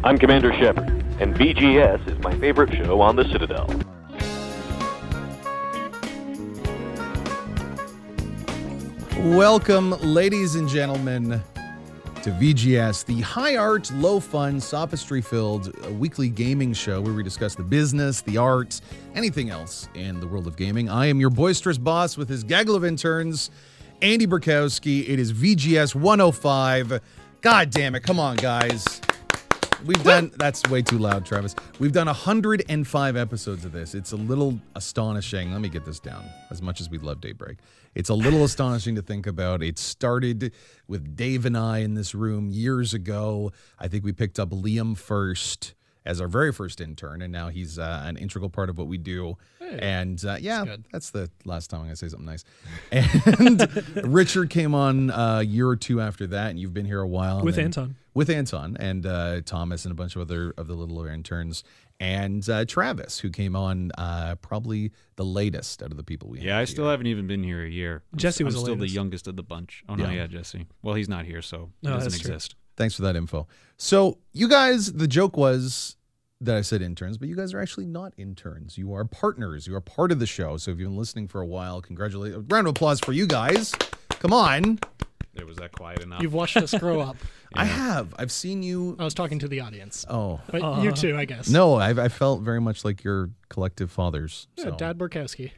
I'm Commander Shepard, and VGS is my favorite show on the Citadel. Welcome, ladies and gentlemen, to VGS, the high art, low fun, sophistry-filled weekly gaming show where we discuss the business, the arts, anything else in the world of gaming. I am your boisterous boss with his gaggle of interns, Andy Burkowski. It is VGS 105. God damn it. Come on, guys. We've done, that's way too loud, Travis. We've done 105 episodes of this. It's a little astonishing. Let me get this down, as much as we love Daybreak. It's a little astonishing to think about. It started with Dave and I in this room years ago. I think we picked up Liam first as our very first intern, and now he's an integral part of what we do. Hey, and yeah, that's the last time I'm going to say something nice. And Richard came on a year or two after that, and you've been here a while. With Anton. With Anton and Thomas and a bunch of other of the little interns. And Travis, who came on probably the latest out of the people we have. Yeah, I still haven't even been here a year. Jesse was still the latest. youngest of the bunch. Oh, no, yeah, Jesse. Well, he's not here, so he doesn't exist. Thanks for that info. So you guys, the joke was that I said interns, but you guys are actually not interns. You are partners. You are part of the show. So if you've been listening for a while, congratulations. Round of applause for you guys. Come on. There was that quiet enough. You've watched us grow up. Yeah. I have. I've seen you. I was talking to the audience. Oh. But you too, I guess. No, I felt very much like your collective fathers. Yeah, So. Dad Burkowski.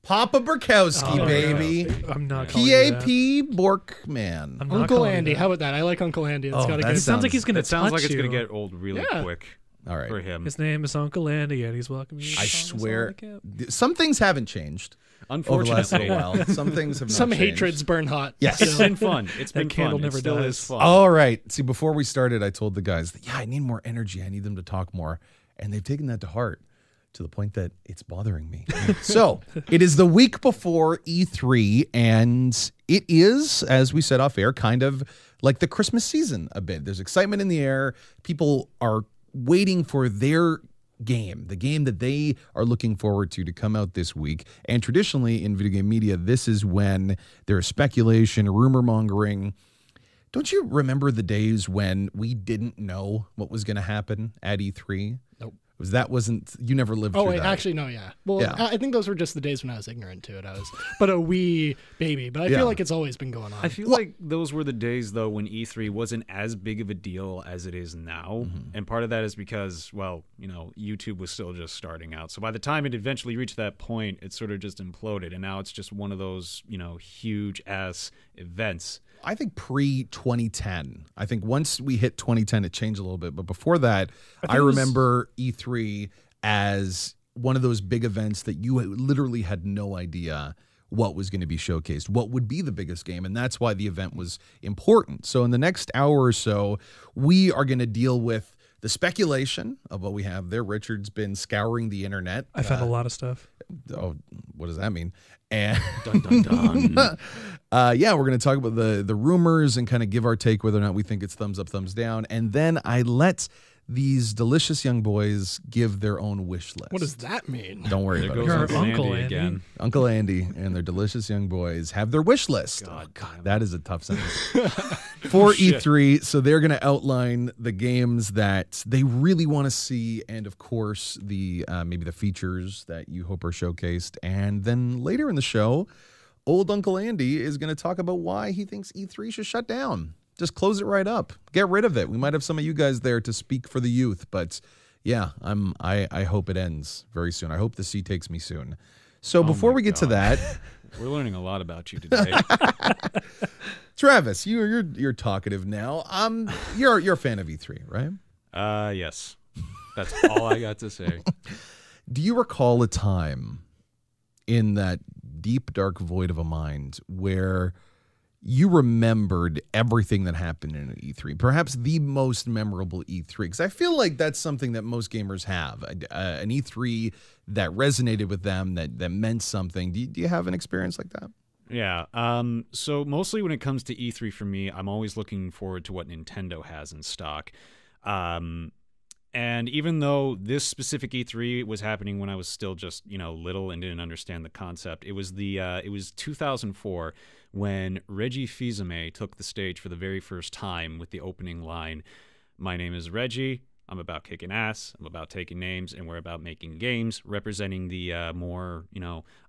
Papa Burkowski, baby. I'm not calling you that. P.A.P. Borkman. I'm not Uncle calling you Andy. that. How about that? I like Uncle Andy. It's Oh, got a that good It sounds like he's going to It sounds like touch it's going you. to get old really Yeah. quick All right. for him. His name is Uncle Andy, and he's welcoming you. I swear, some things haven't changed over the last Unfortunately, little while. Some things have not Some changed. hatreds burn hot. Yes. it's been fun. It's been candle fun. never It still dies. is fun. All right. See, before we started, I told the guys that, I need more energy. I need them to talk more. And they've taken that to heart to the point that it's bothering me. So it is the week before E3, and it is, as we said off air, kind of like the Christmas season a bit. There's excitement in the air. People are waiting for their game, the game that they are looking forward to come out this week. And traditionally in video game media, this is when there is speculation, rumor mongering. Don't you remember the days when we didn't know what was going to happen at E3? Nope. You never lived through Oh, wait, that. actually, no, yeah. Well, Yeah. I think those were just the days when I was ignorant to it. I was but a wee baby. But I Yeah. feel like it's always been going on. I feel like those were the days, though, when E3 wasn't as big of a deal as it is now. And part of that is because, well, YouTube was still just starting out. So by the time it eventually reached that point, it sort of just imploded. And now it's just one of those, huge-ass events. I think pre-2010. I think once we hit 2010, it changed a little bit. But before that, I remember E3 as one of those big events that you literally had no idea what was going to be showcased, what would be the biggest game. And that's why the event was important. So in the next hour or so, we are going to deal with the speculation of what we have there. Richard's been scouring the internet. I found a lot of stuff. Oh, what does that mean? And Dun, dun, dun. yeah, we're going to talk about the rumors and kind of give our take whether or not we think it's thumbs up, thumbs down. And then I let these delicious young boys give their own wish list. What does that mean? Don't worry There about goes Your it. Uncle Andy. again. Uncle Andy and their delicious young boys have their wish list. God, That is a tough sentence. For E3, so they're going to outline the games that they really want to see, and of course the maybe the features that you hope are showcased. And then later in the show, old Uncle Andy is going to talk about why he thinks E3 should shut down. Just close it right up. Get rid of it. We might have some of you guys there to speak for the youth, but yeah, I hope it ends very soon. I hope the sea takes me soon. So before we get to that, We're learning a lot about you today. Travis, you're talkative now. You're a fan of E3, right? Yes. That's all I got to say. Do you recall a time in that deep, dark void of a mind where you remembered everything that happened in an E3, perhaps the most memorable E3? Because I feel like that's something that most gamers have, an E3 that resonated with them, that meant something. Do you have an experience like that? Yeah. So mostly when it comes to E3 for me, I'm always looking forward to what Nintendo has in stock. And even though this specific E3 was happening when I was still just, little and didn't understand the concept, it was 2004 when Reggie Fils-Aimé took the stage for the very first time with the opening line, "My name is Reggie, I'm about kicking ass. I'm about taking names, and we're about making games representing the more,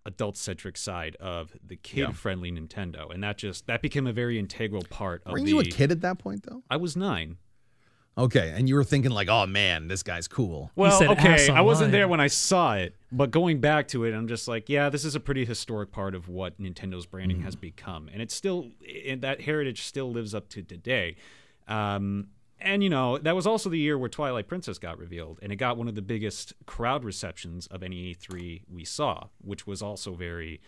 adult-centric side of the kid-friendly Nintendo. And that became a very integral part of Weren't you a kid at that point, though? I was 9. Okay, and you were thinking like, oh, man, this guy's cool. Well, said okay, ass I wasn't online. there when I saw it, but going back to it, I'm just like, yeah, this is a pretty historic part of what Nintendo's branding has become. And it's still, that heritage still lives up to today. And, that was also the year where Twilight Princess got revealed, and it got one of the biggest crowd receptions of any E3 we saw, which was also very,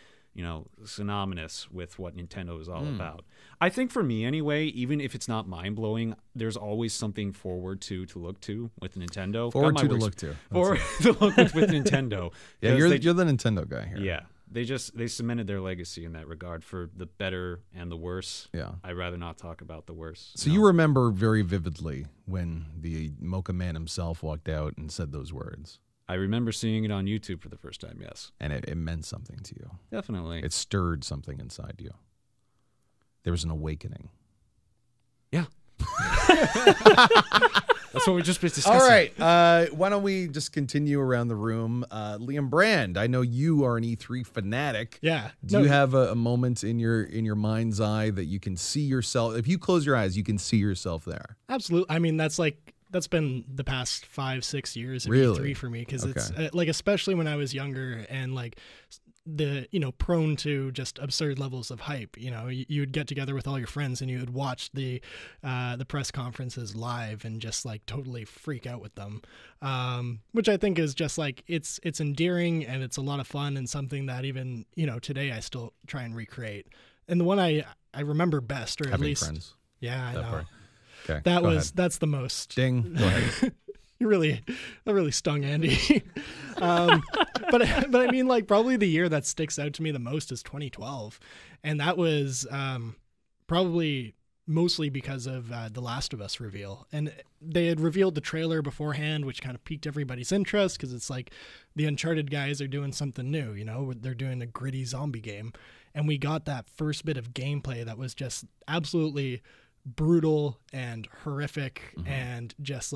synonymous with what Nintendo is all about. I think for me anyway, even if it's not mind-blowing, there's always something forward to look to with Nintendo. Forward to look to. Forward to look with Nintendo. Yeah, you're the Nintendo guy here. Yeah. They cemented their legacy in that regard for the better and the worse. Yeah. I'd rather not talk about the worse. So you remember very vividly when the Mocha Man himself walked out and said those words. I remember seeing it on YouTube for the first time, yes. And it meant something to you. Definitely. It stirred something inside you. There was an awakening. Yeah. That's what we just been discussing. All right. Why don't we just continue around the room? Liam Brand, I know you are an E3 fanatic. Yeah. Do you have a moment in your mind's eye that you can see yourself? If you close your eyes, you can see yourself there. Absolutely. I mean, that's been the past 5-6 years of Really? E3 for me, because Okay. it's especially when I was younger and prone to just absurd levels of hype. You would get together with all your friends and you would watch the press conferences live and just totally freak out with them, which I think is just it's endearing and it's a lot of fun and something that even today I still try and recreate. And the one I remember best, or at Having least friends. yeah, I That know. part. Okay. That's the most. Ding. Go ahead. That really stung Andy. But I mean, probably the year that sticks out to me the most is 2012, and that was probably mostly because of the Last of Us reveal. And they had revealed the trailer beforehand, which kind of piqued everybody's interest because it's the Uncharted guys are doing something new. They're doing a gritty zombie game, and we got that first bit of gameplay that was just absolutely brutal and horrific and just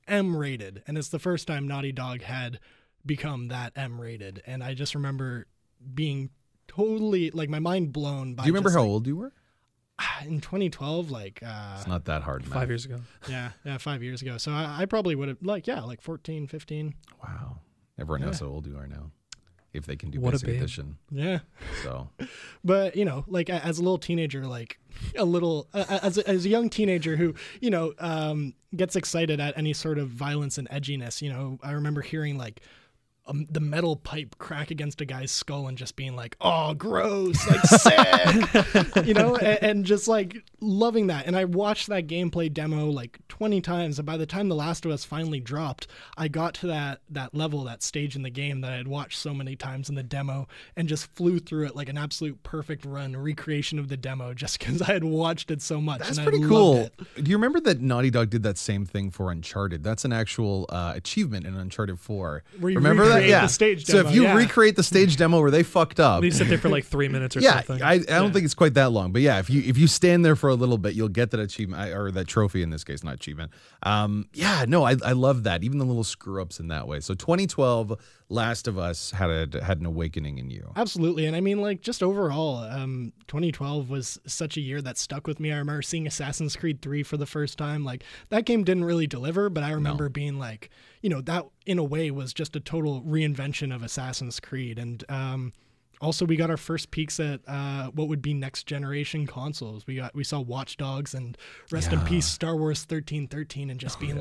M-rated. And it's the first time Naughty Dog had become that M-rated. And I just remember being totally my mind blown by. Do you remember how old you were? In 2012, It's not that hard, man. 5 years ago. yeah, 5 years ago. So I probably would have 14, 15. Wow. Everyone knows how old you are now. If they can do What a basic babe. edition. Yeah. So But, as a little teenager, as a young teenager who, gets excited at any sort of violence and edginess, I remember hearing the metal pipe crack against a guy's skull and just being oh, gross, sick, and just loving that. And I watched that gameplay demo 20 times. And by the time The Last of Us finally dropped, I got to that level, that stage in the game that I had watched so many times in the demo and just flew through it like an absolute perfect run recreation of the demo just because I had watched it so much. that's and pretty I cool. loved it. Do you remember that Naughty Dog did that same thing for Uncharted? That's an actual achievement in Uncharted 4. Where you Remember that? recreate Yeah. the stage So if demo, you yeah. recreate the stage demo where they fucked up, You sit there for 3 minutes or yeah, something. I don't think it's quite that long, but yeah, if you stand there for a little bit, you'll get that achievement or that trophy in this case, not achievement. I love that. Even the little screw ups in that way. So 2012, Last of Us had an awakening in you. Absolutely. And I mean, just overall, 2012 was such a year that stuck with me. I remember seeing Assassin's Creed 3 for the first time. That game didn't really deliver, but I remember being that in a way was just a total reinvention of Assassin's Creed. And also we got our first peeks at what would be next generation consoles. We saw Watch Dogs and rest in peace Star Wars 1313 and just being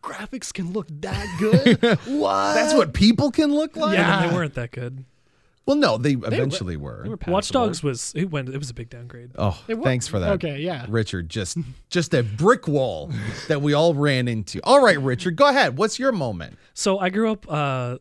graphics can look that good. What? That's what people can look like? Yeah, they weren't that good. Well, no, they eventually were. Watch Dogs was it was a big downgrade. Oh, thanks for that. Okay, yeah. Richard, just a brick wall that we all ran into. All right, Richard, go ahead. What's your moment? So I grew up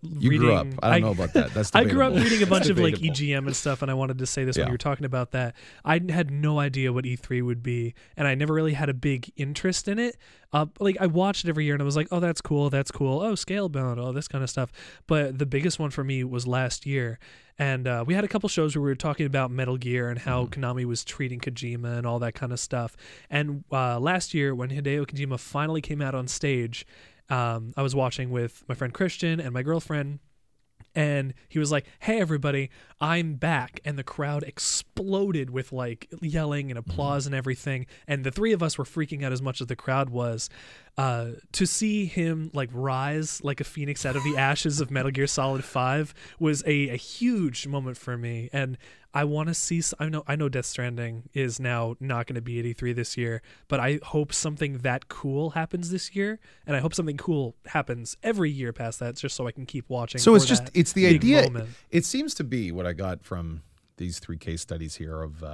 You reading, grew up. I don't know about that. That's I debatable. grew up reading a bunch of Debatable. EGM and stuff, and I wanted to say this when Yeah. you were talking about that. I had no idea what E3 would be, and I never really had a big interest in it. I watched it every year, and I was like, oh, that's cool. Oh, scalebound, all this kind of stuff. But the biggest one for me was last year. And we had a couple shows where we were talking about Metal Gear and how Konami was treating Kojima and all that kind of stuff. And last year, when Hideo Kojima finally came out on stage, I was watching with my friend Christian and my girlfriend, and he was like, "Hey everybody, I'm back," and the crowd exploded with like yelling and applause and everything, and the three of us were freaking out as much as the crowd was. To see him like rise like a phoenix out of the ashes of Metal Gear Solid 5 was a huge moment for me, and I want to see. I know Death Stranding is now not going to be at E3 this year, but I hope something that cool happens this year, and I hope something cool happens every year past that, just so I can keep watching. So it's the idea. Moment. It seems to be what I got from these 3 case studies here of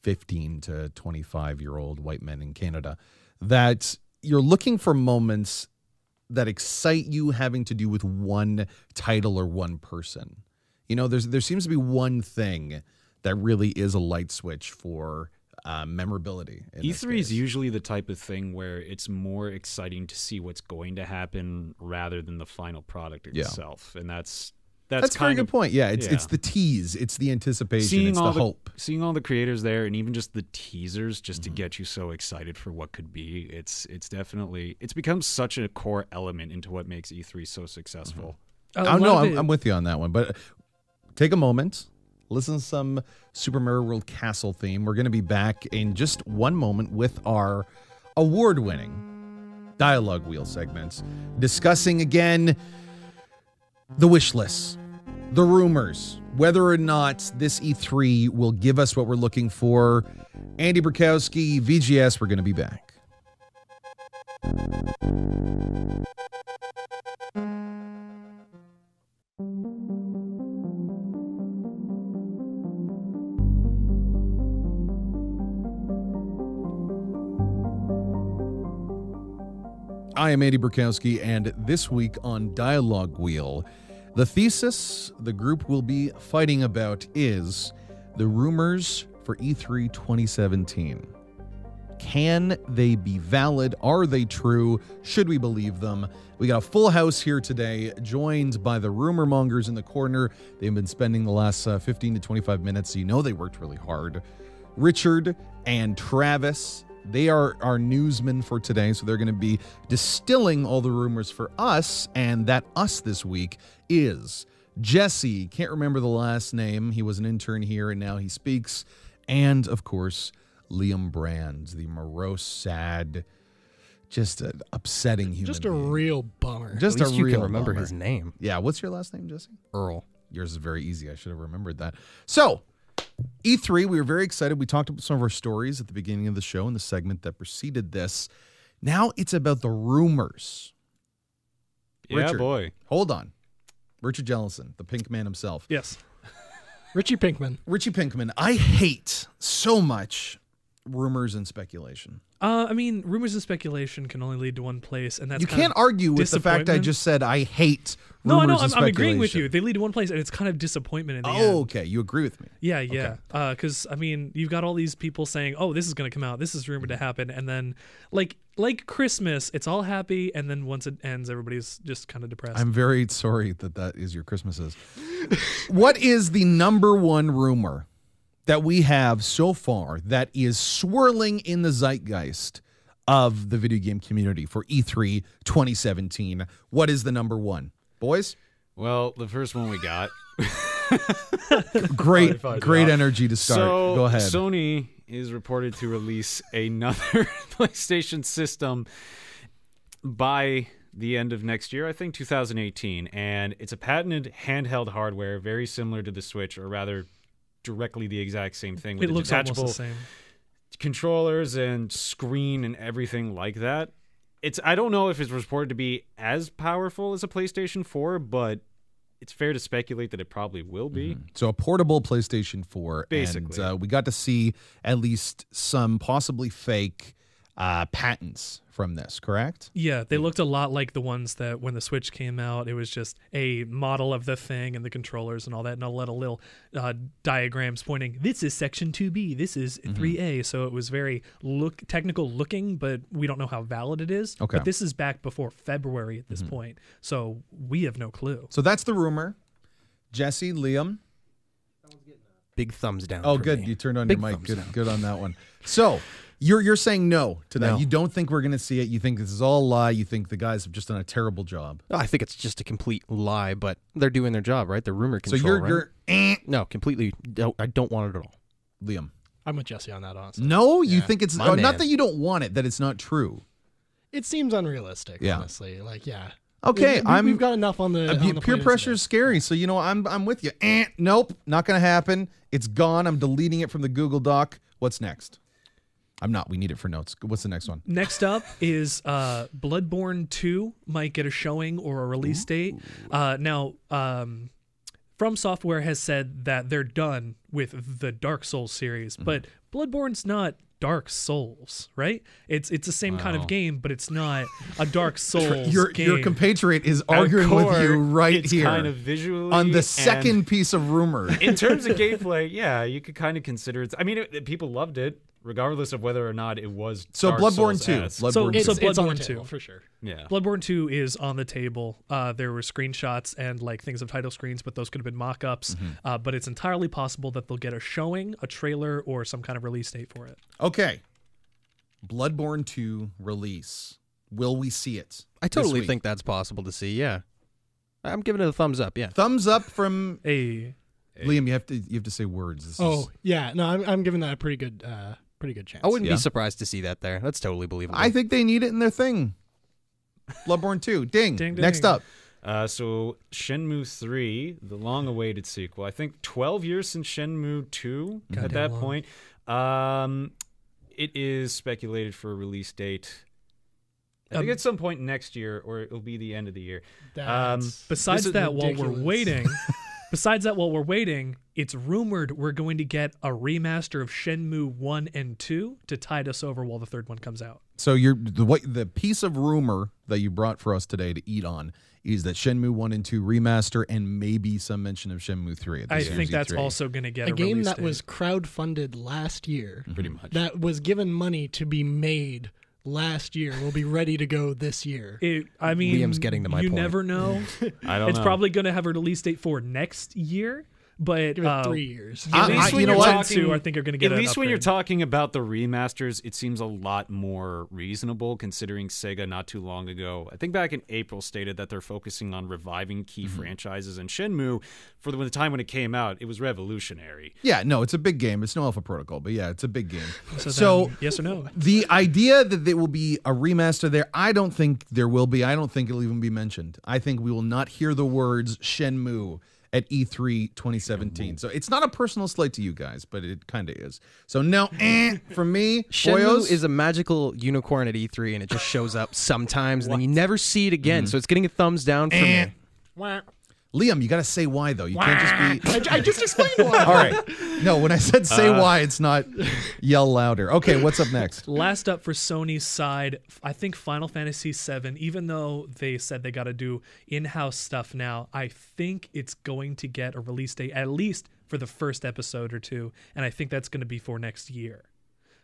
15 to 25-year-old white men in Canada, that you're looking for moments that excite you having to do with one title or one person. There seems to be one thing that really is a light switch for memorability. E3 is usually the type of thing where it's more exciting to see what's going to happen rather than the final product itself, and that's a very good point. Yeah, it's the tease, it's the anticipation, it's the hope. Seeing all the creators there, and even just the teasers, just to get you so excited for what could be. It's definitely become such a core element into what makes E3 so successful. I'm with you on that one, but take a moment, listen to some Super Mario World Castle theme. We're going to be back in just one moment with our award-winning Dialogue Wheel segments, discussing again the wish lists, the rumors, whether or not this E3 will give us what we're looking for. Andy Burkowski, VGS, we're going to be back. I am Andy Burkowski, and this week on Dialogue Wheel, the thesis the group will be fighting about is the rumors for E3 2017. Can they be valid? Are they true? Should we believe them? We got a full house here today, joined by the rumor mongers in the corner. They've been spending the last 15 to 25 minutes, so you know they worked really hard. Richard and Travis, they are our newsmen for today, so they're going to be distilling all the rumors for us, and that us this week is Jesse, can't remember the last name, he was an intern here and now he speaks, and of course, Liam Brands, the morose, sad, just an upsetting human Just a being. real bummer. Just At least a you real can remember bummer. his name. Yeah, what's your last name, Jesse? Earl. Yours is very easy. I should have remembered that. So, E3, we were very excited. We talked about some of our stories at the beginning of the show in the segment that preceded this. Now it's about the rumors. Yeah, Richard, boy. hold on. Richard Jellison, the pink man himself. Yes. Richie Pinkman. Richie Pinkman, I hate so much rumors and speculation. I mean, rumors and speculation can only lead to one place, and that's You kind can't of argue with the fact I disappointment. just said I hate No, rumors no, and I'm agreeing with speculation. you. They lead to one place, and it's kind of disappointment in the end. Oh, okay. You agree with me. Yeah. Because I mean, you've got all these people saying, "Oh, this is going to come out. This is rumored to happen," and then, like Christmas, it's all happy, and then once it ends, everybody's just kind of depressed. I'm very sorry that is your Christmases. What is the number one rumor that we have so far that is swirling in the zeitgeist of the video game community for E3 2017? What is the number one? Boys? Well, the first one we got. Great energy to start. So, Go ahead. Sony is reported to release another PlayStation system by the end of next year, I think 2018. And it's a patented handheld hardware, very similar to the Switch, or rather directly the exact same thing with it looks almost detachable the same. controllers and screen and everything like that. I don't know if it's reported to be as powerful as a PlayStation 4, but it's fair to speculate that it probably will be. So a portable PlayStation 4. Basically. And we got to see at least some possibly fake patents from this, correct? Yeah, they looked a lot like the ones that when the Switch came out, it was just a model of the thing and the controllers and all that, and a little diagrams pointing, this is section 2B, this is 3A. So it was very technical looking, but we don't know how valid it is. Okay. But this is back before February at this point, so we have no clue. So that's the rumor. Jesse, Liam? Big thumbs down. Oh, for good. me. You turned on Big your mic. thumbs down. Good on that one. So You're saying no to that. No. You don't think we're going to see it. You think this is all a lie. You think the guys have just done a terrible job. I think it's just a complete lie, but they're doing their job, right? They're rumor control, So you're right? No, completely. I don't want it at all. Liam. I'm with Jesse on that, honestly. No, you Yeah. think it's My man. not that you don't want it, that it's not true. It seems unrealistic, Yeah. honestly. Like, yeah. Okay, We've got enough on the on the peer plate as pressure it is is. scary. So you know, I'm with you. Nope, not going to happen. It's gone. I'm deleting it from the Google Doc. What's next? I'm not. We need it for notes. What's the next one? Next up is Bloodborne 2 might get a showing or a release date. Now, From Software has said that they're done with the Dark Souls series, but Bloodborne's not Dark Souls, right? It's the same kind of game, but it's not a Dark Souls game. Your compatriot is arguing with you right it's here kind of visually on the and second piece of rumor. in terms of gameplay, yeah, you could kind of consider it. I mean, people loved it, regardless of whether or not it was. So Dark Bloodborne Souls 2. esque. Bloodborne It's, 2. it's on the Bloodborne 2. table, for sure. Yeah. Bloodborne 2 is on the table. There were screenshots and like things of title screens, but those could have been mock-ups. But it's entirely possible that they'll get a showing, a trailer, or some kind of release date for it. Okay. Bloodborne 2 release. Will we see it? I this totally week? think that's possible to see. Yeah, I'm giving it a thumbs up. Yeah. Thumbs up from Hey, Liam. You have to say words. This is- Yeah. No, I'm giving that a pretty good chance. I wouldn't Yeah. be surprised to see that there. That's totally believable. I think they need it in their thing. Bloodborne 2. Ding. Ding, ding. Next up. So Shenmue 3, the long-awaited sequel. I think 12 years since Shenmue 2 at Goddamn that long. point. It is speculated for a release date. I think at some point next year, or it'll be the end of the year. That's besides This is that, while ridiculous. while we're waiting, it's rumored we're going to get a remaster of Shenmue 1 and 2 to tide us over while the third one comes out. So the piece of rumor that you brought for us today to eat on is that Shenmue 1 and 2 remaster and maybe some mention of Shenmue 3 at this I year's think that's E3. also going to get a game release that date. was crowdfunded last year. Pretty much. That was given money to be made last year. Will be ready to go this year. I mean, Liam's getting to my you point. never know. I don't It's know. probably going to have a release date for next year, but Give it 3 years. at least you when know you're what? talking to, I think you're going to get At an least when you're upgrade. talking about the remasters, it seems a lot more reasonable considering Sega not too long ago, I think back in April, stated that they're focusing on reviving key franchises. And Shenmue, for the time when it came out, it was revolutionary. Yeah, no, it's a big game. It's no Alpha Protocol, but yeah, it's a big game. So then, yes or no? The idea that there will be a remaster there, I don't think there will be. I don't think it'll even be mentioned. I think we will not hear the words Shenmue at E3 2017. So it's not a personal slight to you guys, but it kind of is. So no, for me, Shenmue Boyos, is a magical unicorn at E3, and it just shows up sometimes, and then you never see it again. So it's getting a thumbs down for me. Liam, you got to say why though. You can't just be. I just explained why. All right. No, when I said say why, it's not yell louder. Okay, what's up next? Last up for Sony's side, I think Final Fantasy VII, even though they said they got to do in-house stuff now, I think it's going to get a release date, at least for the first episode or two, and I think that's going to be for next year.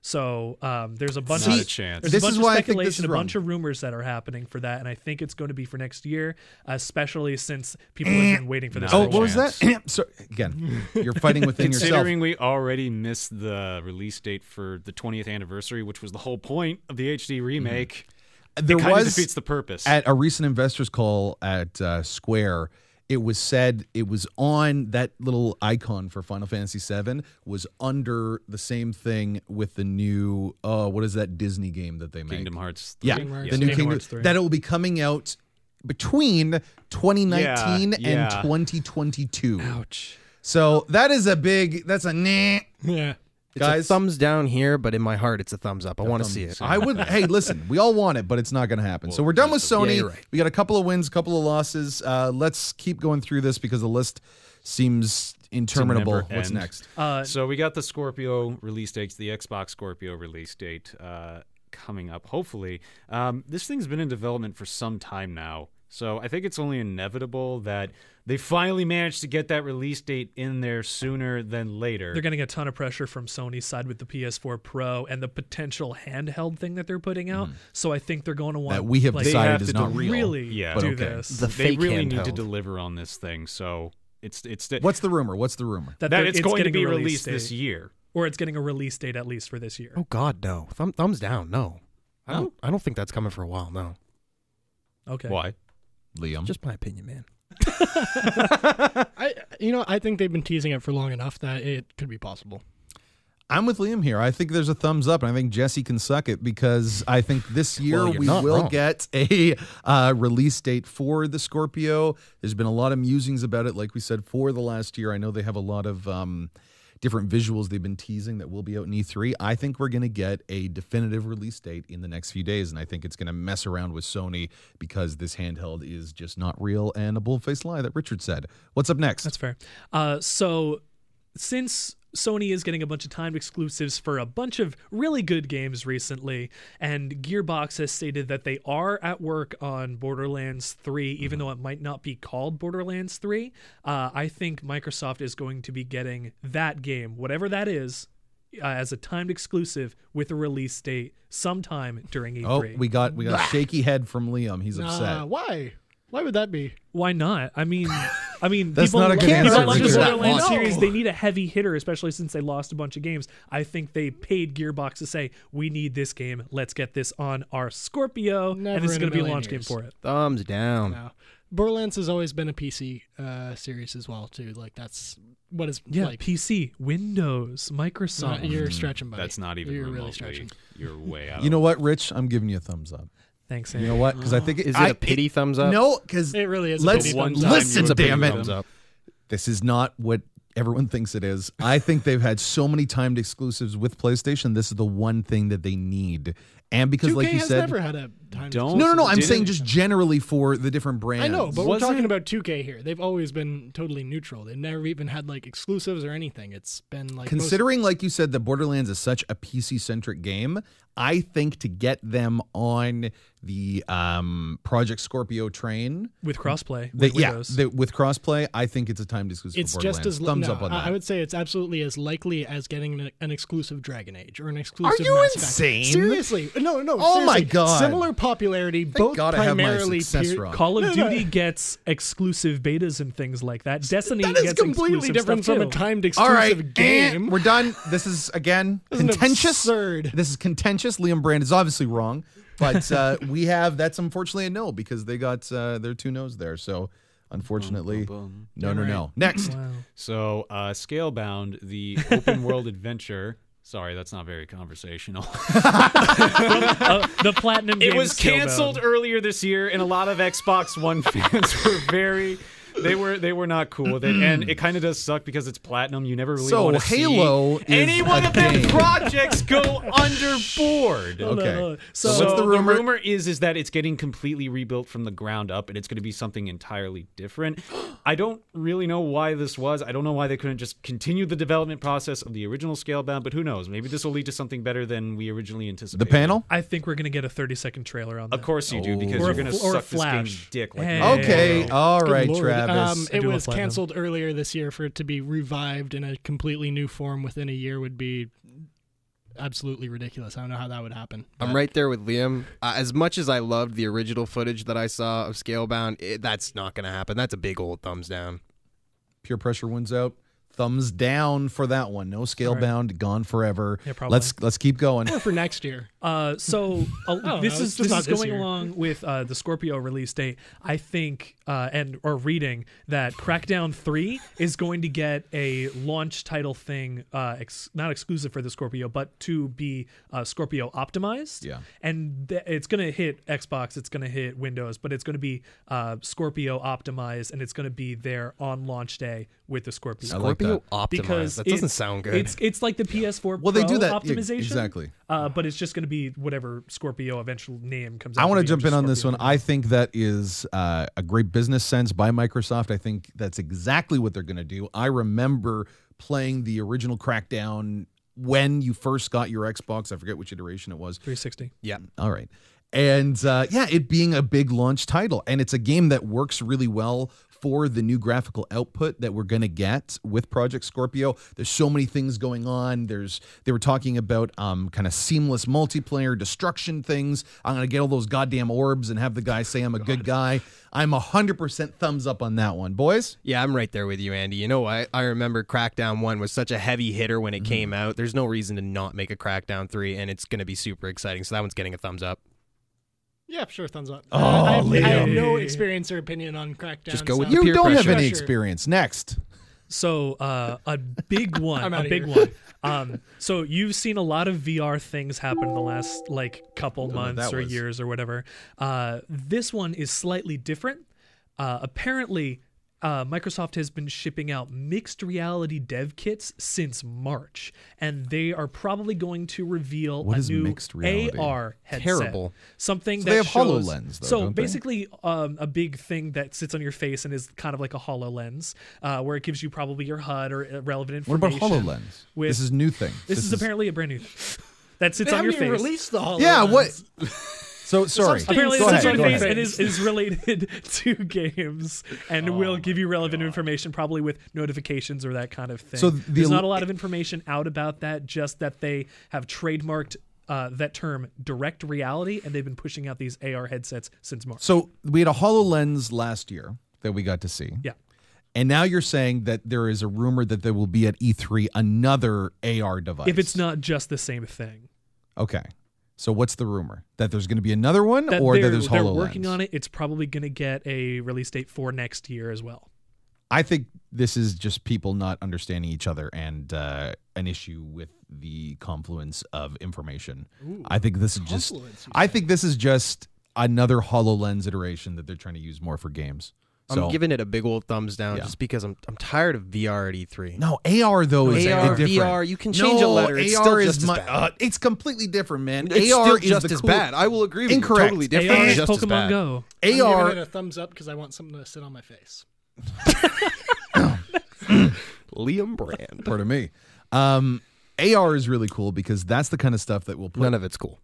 So there's a bunch Not of a chance. There's This a bunch is of why I think this speculation, is a bunch wrong. of rumors that are happening for that, and I think it's going to be for next year, especially since people have been waiting for this. Not for Oh, a what was while. that? So again, you're fighting within yourself. Considering we already missed the release date for the 20th anniversary, which was the whole point of the HD remake, There it kind of was defeats the purpose. at a recent investors call at Square. It was said it was on that little icon for Final Fantasy VII was under the same thing with the new what is that Disney game that they make? Kingdom Hearts 3. Yeah, Kingdom Hearts. the new Kingdom Kingdom Hearts 3. that it will be coming out between 2019 Yeah. and 2022. Ouch. So that's a nah. Yeah. It's Guys. a thumbs down here, but in my heart, it's a thumbs up. I want to see it. I would. Hey, listen, we all want it, but it's not going to happen. So we're done with Sony. you're right. We got a couple of wins, a couple of losses. Let's keep going through this because the list seems interminable. never What's end. next? So we got the Scorpio release dates, the Xbox Scorpio release date coming up, hopefully. This thing's been in development for some time now, so I think it's only inevitable that they finally managed to get that release date in there sooner than later. They're getting a ton of pressure from Sony's side with the PS4 Pro and the potential handheld thing that they're putting out. So I think they're going to want That we have like, They decided have is to not do- real. really Yeah. But do okay. this. The they fake really need to handheld. deliver on this thing, so it's What's the rumor? What's the rumor? that they're- it's going to getting be a release released date. this year. Or it's getting a release date at least for this year. Oh God, no. Thumbs down. No. I don't think that's coming for a while. No. Okay. Why? Liam. Just my opinion, man. I think they've been teasing it for long enough that it could be possible. I'm with Liam here. I think there's a thumbs up, and I think Jesse can suck it because I think this year Well, you're we not will wrong. get a release date for the Scorpio. There's been a lot of musings about it, like we said, for the last year. I know they have a lot of different visuals they've been teasing that will be out in E3. I think we're going to get a definitive release date in the next few days, and I think it's going to mess around with Sony because this handheld is just not real and a bull-faced lie that Richard said. What's up next? That's fair. So since Sony is getting a bunch of timed exclusives for a bunch of really good games recently, and Gearbox has stated that they are at work on Borderlands 3, even though it might not be called Borderlands 3. I think Microsoft is going to be getting that game, whatever that is, as a timed exclusive with a release date sometime during E3. Oh, we got a shaky head from Liam. He's upset. Why? Why would that be? Why not? I mean, That's people not a good people answer, love the Richard. Borderlands No. series. They need a heavy hitter, especially since they lost a bunch of games. I think they paid Gearbox to say, "We need this game. Let's get this on our Scorpio, Never and this is in going a to be a million launch game years. for it." Thumbs down. No. Borderlands has always been a PC series as well, too. Like, that's what is Yeah, like. PC, Windows, Microsoft. You're stretching, buddy. That's not even You're remotely. really stretching. You're way out. You know what, Rich? I'm giving you a thumbs up. Thanks, You Andy. know what? Because I think Is it a pity thumbs up? No, because It really is. Let's a one pity time thumbs listen, you were damn it. thumbs up. this is not what everyone thinks it is. I think they've had so many timed exclusives with PlayStation. This is the one thing that they need. And because, 2K like you has said, never had a time. Don't- no. I'm Didn't- saying just generally for the different brands. I know, but we're Wasn't- talking about 2K here. They've always been totally neutral. They've never even had like exclusives or anything. It's been like Considering, like you said, that Borderlands is such a PC-centric game, I think to get them on the Project Scorpio train, With crossplay, with Windows. with crossplay, I think it's a timed exclusive. It's for just Borderlands. as thumbs no, up on that. I would say it's absolutely as likely as getting an exclusive Dragon Age or an exclusive. you Mass Effect. insane? Seriously, no. Oh my seriously. God. Similar popularity, both God I have my primarily success peer- wrong. Call of No, no. Duty gets exclusive betas and things like that. Destiny That is gets completely exclusive different stuff from a too. timed All exclusive right, game. and we're done. This is again This is contentious. absurd. This is contentious. Liam Brand is obviously wrong, but we have that's unfortunately a no because they got their two no's there. So unfortunately, no. Next, Wow. So, Scalebound, the open world adventure. Sorry, that's not very conversational. The Platinum It game was Scalebound. canceled earlier this year, and a lot of Xbox One fans were very. They were not cool with it, and it kind of does suck because it's Platinum. You never really So want to Halo see is any one a of them game. projects go underboard. Hold on, Okay. hold on. So So, what's the rumor? rumor is that it's getting completely rebuilt from the ground up, and it's going to be something entirely different. I don't really know why this was. I don't know why they couldn't just continue the development process of the original Scalebound, but who knows? Maybe this will lead to something better than we originally anticipated. the panel. I think we're going to get a 30-second trailer on that. Of course you do, because Or you're a going to fl- or a suck this game Flash. dick. Like Hey. Okay, Good all Good right, Lord. Travis. I It do was a Platinum. canceled earlier this year. For it to be revived in a completely new form within a year would be absolutely ridiculous. I don't know how that would happen. I'm right there with Liam. As much as I loved the original footage that I saw of Scalebound, that's not going to happen. That's a big old thumbs down. Pure pressure wins out. Thumbs down for that one. No Scalebound, gone forever. Yeah, probably. Let's keep going. Or for next year. So no, this it's is just not this going year. along with the Scorpio release date. I think or reading that Crackdown 3 is going to get a launch title thing, not exclusive for the Scorpio, but to be Scorpio optimized. Yeah. And it's going to hit Xbox, it's going to hit Windows, but it's going to be Scorpio optimized, and it's going to be there on launch day with the Scorpio. I like Scorpio that. optimized. Because That doesn't sound good. It's like the PS4 Well, they Pro do that yeah, optimization. exactly. But it's just going to be whatever Scorpio eventual name comes out. I want to be, jump just in on this Scorpio. one. I think that is a great business sense by Microsoft. I think that's exactly what they're going to do. I remember playing the original Crackdown when you first got your Xbox. I forget which iteration it was. 360. yeah. All right. And it being a big launch title. And it's a game that works really well for the new graphical output that we're going to get with Project Scorpio. There's so many things going on. They were talking about kind of seamless multiplayer destruction things. I'm going to get all those goddamn orbs and have the guy say I'm a good guy. I'm 100% thumbs up on that one. Boys? Yeah, I'm right there with you, Andy. You know what? I remember Crackdown 1 was such a heavy hitter when it came out. There's no reason to not make a Crackdown 3, and it's going to be super exciting. So that one's getting a thumbs up. Yeah, sure, thumbs up. Oh, I have Liam. no experience or opinion on Crackdown. Just go with so- the You peer don't have pressure. any experience. Next. So a big one, I'm a outta big here. one. So you've seen a lot of VR things happen in the last couple Don't know what months that or was. years or whatever. This one is slightly different. Apparently, Microsoft has been shipping out mixed reality dev kits since March, and they are probably going to reveal What a is new mixed reality? AR headset. Terrible. Something So that they have shows, HoloLens, though, so don't they? basically, a big thing that sits on your face and is kind of like a HoloLens, where it gives you probably your HUD or relevant What about information. HoloLens? with- This is a new thing. This is apparently a brand new thing that sits They on your haven't even face. released the HoloLens. Yeah, what? So, sorry. Apparently, Go it sits ahead, on go your face ahead. and is related to games and will give you relevant information, probably with notifications or that kind of thing. So There's not a lot of information out about that, just that they have trademarked that term direct reality, and they've been pushing out these AR headsets since March. So we had a HoloLens last year that we got to see. Yeah. And now you're saying that there is a rumor that there will be at E3 another AR device. If it's not just the same thing. Okay. So what's the rumor? That there's going to be another one, That or that they're, there's they're HoloLens? working on it. It's probably going to get a release date for next year as well. I think this is just people not understanding each other and an issue with the confluence of information. I think this is just. Confluence, you I say. think this is just another HoloLens iteration that they're trying to use more for games. So, I'm giving it a big old thumbs down Yeah. just because I'm tired of VR at E3. no, AR though is AR, different. VR, you can change a No, letter. It's AR still is just as bad. it's completely different, man. It's AR still is just the as cool- bad. I will agree with Incorrect. you. Totally different. AR is just as Pokemon bad. Go. I'm giving AR it a thumbs up because I want something to sit on my face. Liam Brand. Pardon me. AR is really cool because that's the kind of stuff that will put. None of it's cool.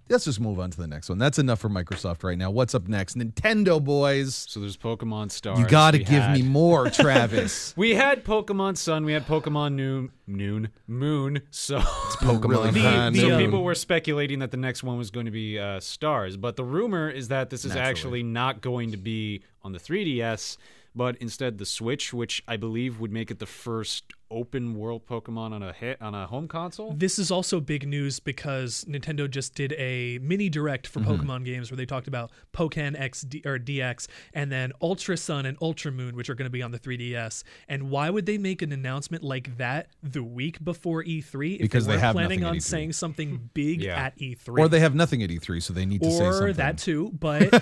Let's just move on to the next one. That's enough for Microsoft right now. What's up next? Nintendo, boys. So there's Pokemon Stars. You got to We give had- me more, Travis. We had Pokemon Sun. We had Pokemon Moon. So Pokemon. The- So the, people were speculating that the next one was going to be Stars, but the rumor is that this is Naturally. actually not going to be on the 3DS, but instead the Switch, which I believe would make it the first open world Pokemon on a home console. This is also big news because Nintendo just did a mini direct for Pokemon games where they talked about Pokken X or DX and then Ultra Sun and Ultra Moon, which are going to be on the 3DS. And why would they make an announcement like that the week before E3 if Because they weren't have planning nothing at on E3. saying something big Yeah. at E3? Or they have nothing at E3, so they need to say something. Or that too, but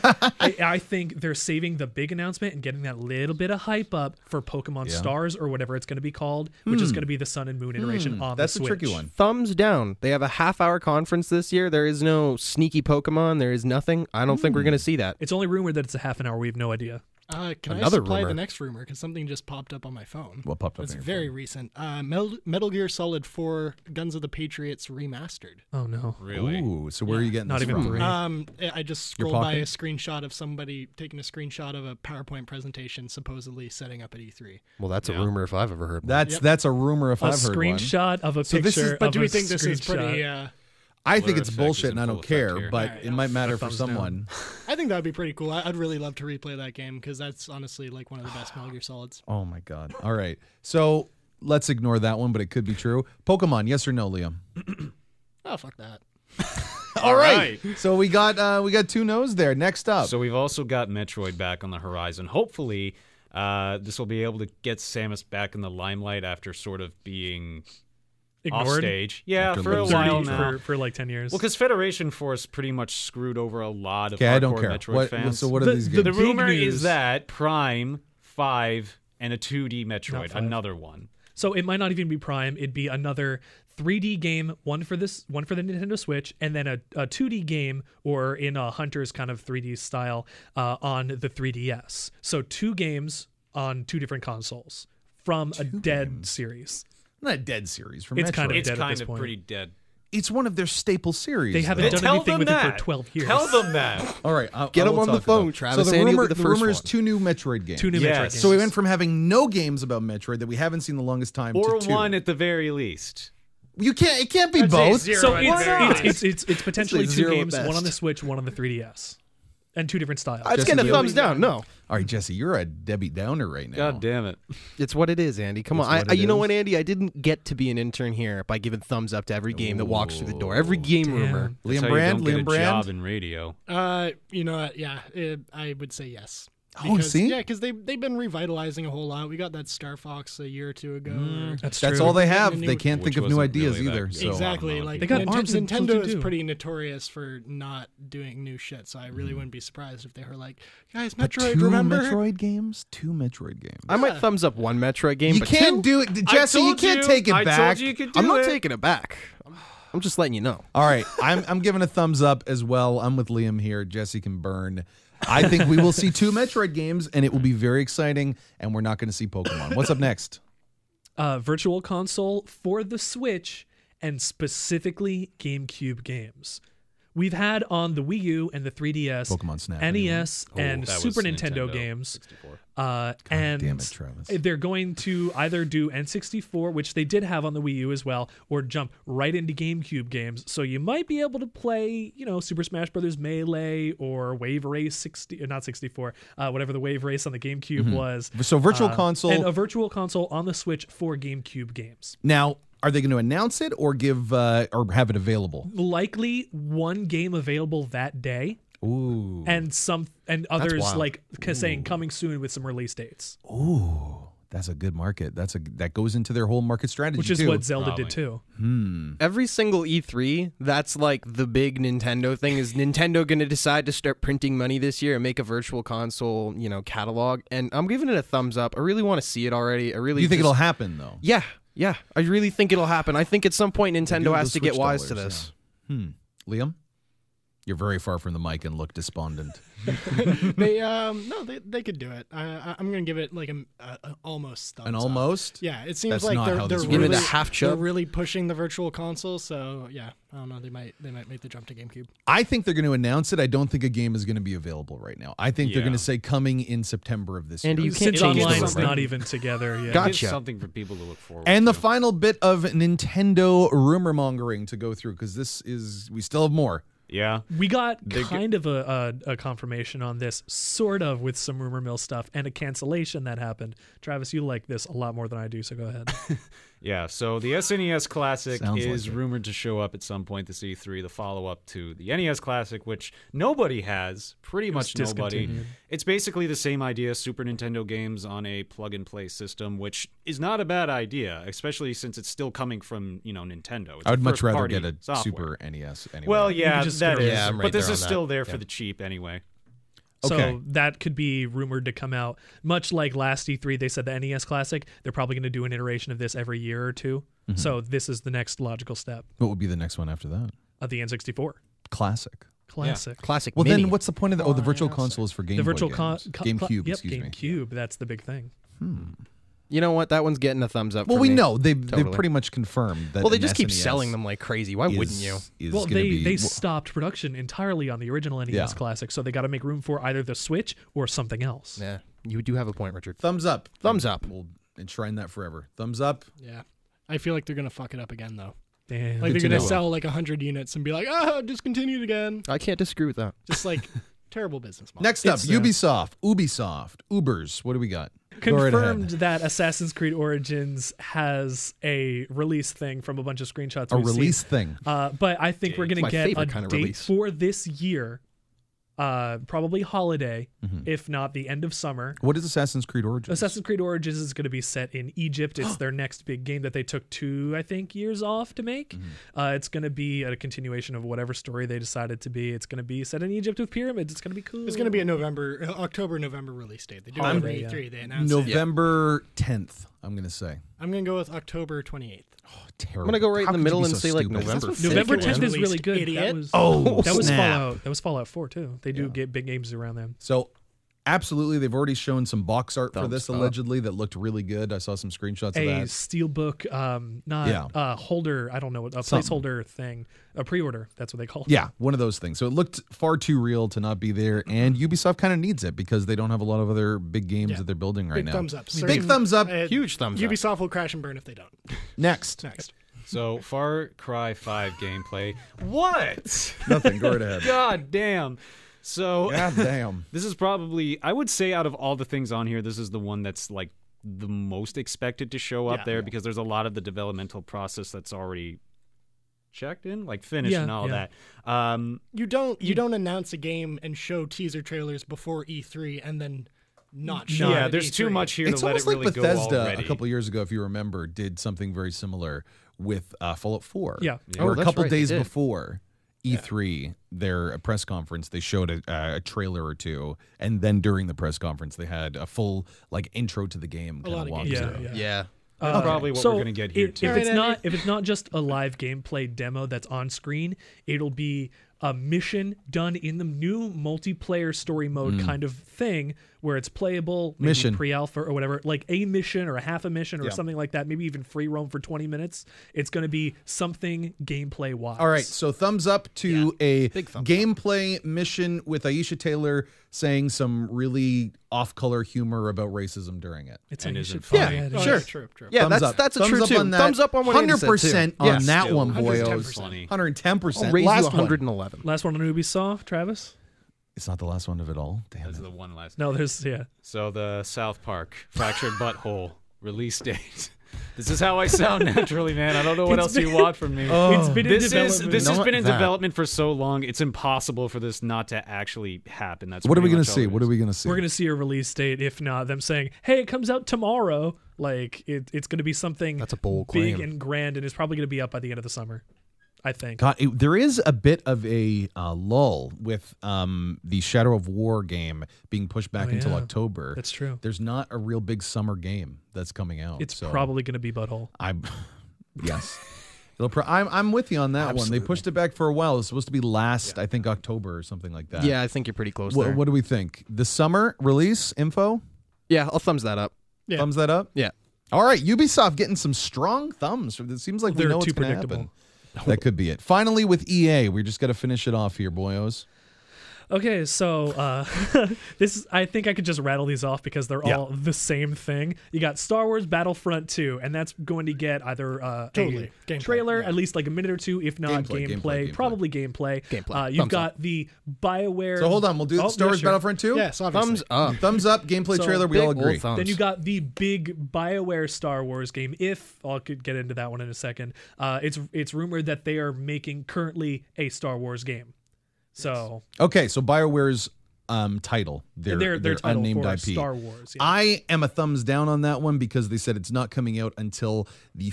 I think they're saving the big announcement and getting that little bit of hype up for Pokemon Yeah. Stars or whatever it's going to be called, which is going to be the Sun and Moon iteration on That's the a Switch. tricky one. Thumbs down. They have a half-hour conference this year. There is no sneaky Pokemon. There is nothing. I don't think we're going to see that. It's only rumored that it's a half an hour. We have no idea. Can Another I supply rumor. the next rumor? Because something just popped up on my phone. What popped up It's on your very phone? recent. Metal Gear Solid 4 Guns of the Patriots remastered. Oh no. Really? Ooh, so where are you getting Not this even from? three. I just Your scrolled by pocket? a screenshot of somebody taking a screenshot of a PowerPoint presentation supposedly setting up at E3. Well, that's a rumor if I've ever heard one. That's a rumor if A I've heard one. screenshot of a So this is- picture. But of do a we think this is screenshot. pretty... I think Blur it's effect bullshit is and in I full don't effect care, here. but Alright, it might matter for thumbs down. someone. I think that would be pretty cool. I'd really love to replay that game because that's honestly like one of the best Metal Gear Solids. Oh my god. All right. So let's ignore that one, but it could be true. Pokemon, yes or no, Liam? Oh, fuck that. All right. So we got two no's there. Next up. So we've also got Metroid back on the horizon. Hopefully, this will be able to get Samus back in the limelight after sort of being off Ignored stage. Yeah, After for a losing while 30 now. for like 10 years. Well, because Federation Force pretty much screwed over a lot of okay, I don't hardcore care. Metroid fans. So what are The- these the games? The big rumor news- is that Prime 5 and a 2D Metroid, Not 5. another one. So it might not even be Prime. It'd be another 3D game, one for the Nintendo Switch, and then a 2D game, or in a Hunter's kind of 3D style, on the 3DS. So 2 games on 2 different consoles from a dead series. Not a dead series from It's Metroid. kind of It's dead at kind this of point. pretty dead. It's one of their staple series. They haven't though. done Tell anything them with that. it for 12 years. Tell them that. All right, Get I him will on the talk phone, about it. Travis. So the Andy will rumor, be the the first rumor is one. 2 new Metroid games. 2 new Yes. Metroid games. So we went from having no games about Metroid that we haven't seen the longest time Or to 2. one at the very least. You can't. It can't be I'd say both. 0 So at it's, the very it's, least. it's potentially Let's say 2 0 at games, one best. on the Switch, one on the 3DS. and 2 different styles. It's Jesse, getting a you- thumbs down. No, All right, Jesse, you're a Debbie Downer right now. God damn it. it's what it is, Andy. Come It's on. what it You know is. what, Andy? I didn't get to be an intern here by giving thumbs up to every game that walks through the door. Every game Damn. rumor. That's Liam how you Brand, don't get Liam a Brand. job in radio. You know what? Yeah, I would say yes. Oh, see? Yeah, because they've been revitalizing a whole lot. We got that Star Fox a year or 2 ago. That's That's true. all they Getting a have. new- They can't think Which of new wasn't ideas really that either. good. So Exactly. Like They got ARMS and Nintendo is Fluky too. pretty notorious for not doing new shit. So I really wouldn't be surprised if they were like, guys, But Metroid, two remember? Metroid games? 2 Metroid games. I might thumbs up one Metroid game, You but can't two? do it, Jesse. You can't take it I back. told you could do I'm not it. taking it back. I'm just letting you know. All right, I'm giving a thumbs up as well. I'm with Liam here. Jesse can burn. I think we will see 2 Metroid games, and it will be very exciting. And we're not going to see Pokemon. What's up next? Virtual console for the Switch and specifically GameCube games. We've had on the Wii U and the 3DS, Pokemon Snap. NES, and that was Super Nintendo Nintendo games. 64. And damn it, Travis. they're going to either do N64, which they did have on the Wii U as well, or jump right into GameCube games. So you might be able to play, Super Smash Brothers Melee or Wave Race 60, not 64, whatever the Wave Race on the GameCube was. So virtual console. And a virtual console on the Switch for GameCube games. Now, are they going to announce it or give or have it available? Likely one game available that day. Ooh. And others wild. like saying coming soon with some release dates, Ooh. That's a good market. That goes into their whole market strategy, which is too. what Zelda did too. Every single E3, that's like the big Nintendo thing. Is Nintendo going to decide to start printing money this year and make a virtual console, catalog? And I'm giving it a thumbs up. I really want to see it already. Do you think it'll happen, though? Yeah. I really think it'll happen. I think at some point Nintendo has to get Switch wise to dollars, this. Liam? You're very far from the mic and look despondent. They could do it. I'm gonna give it like an almost thumbs An up. almost? Yeah, it seems That's like not how they're this Give it really a half they're chub. really pushing the virtual console. So yeah, I don't know. They might make the jump to GameCube. I think they're going to announce it. I don't think a game is going to be available right now. I think they're Yeah. going to say coming in September of this Andy, year. you can't Since change the online's rumor. not even together yet. Gotcha. It's something for people to look forward And the to. final bit of Nintendo rumor mongering to go through, because we still have more. Yeah. We got kind of a confirmation on this, sort of, with some rumor mill stuff and a cancellation that happened. Travis, you like this a lot more than I do, so go ahead. Yeah, so the SNES Classic Sounds is like it. rumored to show up at some point this E3, the follow-up to the NES Classic, which nobody has, pretty much nobody. discontinued. It's basically the same idea, Super Nintendo games on a plug-and-play system, which is not a bad idea, especially since it's still coming from, Nintendo. It's I would a much rather first-party get a software. Super NES anyway. Well, yeah, can just that skip is, it. Yeah, I'm right but this there is on still that. there Yeah. for the cheap anyway. So Okay. that could be rumored to come out. Much like last E3, they said the NES Classic, they're probably going to do an iteration of this every year or two. So this is the next logical step what would be the next one after that? of the N64 Classic. Classic. Classic Well, mini. then what's the point of the? Oh, the virtual Classic. console is for Game The Boy virtual games. GameCube, yep, excuse me. GameCube. That's the big thing. You know what? That one's getting a thumbs up. Well, for we me. know they've Totally. pretty much confirmed that. Well, they an just keep SNES selling them like crazy. Why wouldn't you? is Well, gonna they be- stopped production entirely on the original NES Yeah. Classic, so they got to make room for either the Switch or something else. Yeah, you do have a point, Richard. Thumbs up. Thumbs up. We'll enshrine that forever. Thumbs up. Yeah, I feel like they're gonna fuck it up again though. Damn. Like Good they're to gonna know. sell like 100 units and be like, discontinued again. I can't disagree with that. Just like terrible business model. Next up, It's, Ubisoft, Ubers. What do we got? Go right Confirmed ahead. that Assassin's Creed Origins has a release thing from a bunch of screenshots. A we've release seen. thing. But I think we're going my to get a favorite kind of date release. for this year. Probably holiday, Mm-hmm. if not the end of summer. What is Assassin's Creed Origins? Assassin's Creed Origins is going to be set in Egypt. It's their next big game that they took 2, I think, years off to make. Mm-hmm. It's going to be a continuation of whatever story they decided to be. It's going to be set in Egypt with pyramids. It's going to be cool. It's gonna be a October-November release date. They do it Holiday, every E3. They announce it. November 10th, I'm going to say. I'm gonna go with October 28th. Terrible. I'm gonna go right How in the could you middle be and so say like stupid? November. That's 5th. November It was 10th is really released, good. idiot. That was snap. Fallout. That was Fallout 4 too. They do get big games around them. So, absolutely, they've already shown some box art for Thumbs this up. allegedly that looked really good. I saw some screenshots of A that. steelbook, holder. I don't know what a Something. placeholder thing, a pre-order. That's what they call it. Yeah, one of those things. So it looked far too real to not be there, and Ubisoft kind of needs it because they don't have a lot of other big games Yeah. that they're building right Big now. thumbs up. Big thumbs up. Huge thumbs up. Ubisoft will crash and burn if they don't. Next. Next. So, Far Cry 5 gameplay. What? Nothing. Go right ahead. God damn. So God damn. this is probably, I would say, out of all the things on here, this is the one that's like the most expected to show up there because there's a lot of the developmental process that's already checked in, like finished and all that. You don't announce a game and show teaser trailers before E3 and then not show. Yeah, it there's at too E3. much here It's to let almost it really like go Bethesda already. a couple years ago, if you remember, did something very similar with Fallout 4. Yeah. Where Oh, a that's couple right, they days did. before E3, their press conference, they showed a trailer or two, and then during the press conference, they had a full like intro to the game kind lot of of walkthrough. games. Yeah. That's probably what so we're gonna get here too. If it's not just a live gameplay demo that's on screen, it'll be a mission done in the new multiplayer story mode kind of thing where it's playable, maybe Mission. pre-alpha or whatever, like a mission or a half a mission or something like that, maybe even free roam for 20 minutes. It's going to be something gameplay wise. All right, so thumbs up to a Big thumbs gameplay mission with Aisha Taylor saying some really off-color humor about racism during it. It's And like you isn't should funny. follow Yeah, it. Oh, sure. True. Yeah, Thumbs that's up. that's a Thumbs true up too. on that. Thumbs up on what Andy said, too. 100% on Yeah. that Still. one, boyos. 110%. Funny. 110%. I'll raise Last you one. 111. Last one on Ubisoft, Travis? It's not the last one of it all. Damn That's it. the one last. No, there's So the South Park Fractured Butthole release date. This is how I sound naturally, man. I don't know what else you want from me. It's been in This development. has Not been in that. development for so long. It's impossible for this not to actually happen. That's What are we going going to to see? What are we going to see? We're going to see a release date, if not them saying, hey, it comes out tomorrow. Like, it's going to be something That's a bold big claim. and grand, and it's probably going to be up by the end of the summer, I think. God, there is a bit of a lull with the Shadow of War game being pushed back until yeah. October. That's true. There's not a real big summer game that's coming out. It's so probably going to be Butthole. I'm yes. I'm with you on that one. They pushed it back for a while. It's supposed to be last, I think, October or something like that. Yeah, I think you're pretty close there. What do we think? The summer release info? Yeah, I'll thumbs that up. Yeah. Thumbs that up? Yeah. All right, Ubisoft getting some strong thumbs. It seems like we They're know what's too going to predictable. happen. That could be it. Finally, with EA, we just got to finish it off here, boyos. Okay, so I think I could just rattle these off because they're all the same thing. You got Star Wars Battlefront 2, and that's going to get either Totally. a Gameplay, trailer, yeah. at least like a minute or two, if not Gameplay. probably gameplay. Gameplay. You've Thumbs got up. the BioWare. So hold on, we'll do Star Wars sure. Battlefront 2? Yes, obviously. Thumbs up. Thumbs up, gameplay So trailer, we all Big agree. old thumbs. Then you got the big BioWare Star Wars game. If I could get into that one in a second, it's rumored that they are making currently a Star Wars game. So Okay, so BioWare's title, their title unnamed for IP. Star Wars. Yeah. I am a thumbs down on that one because they said it's not coming out until the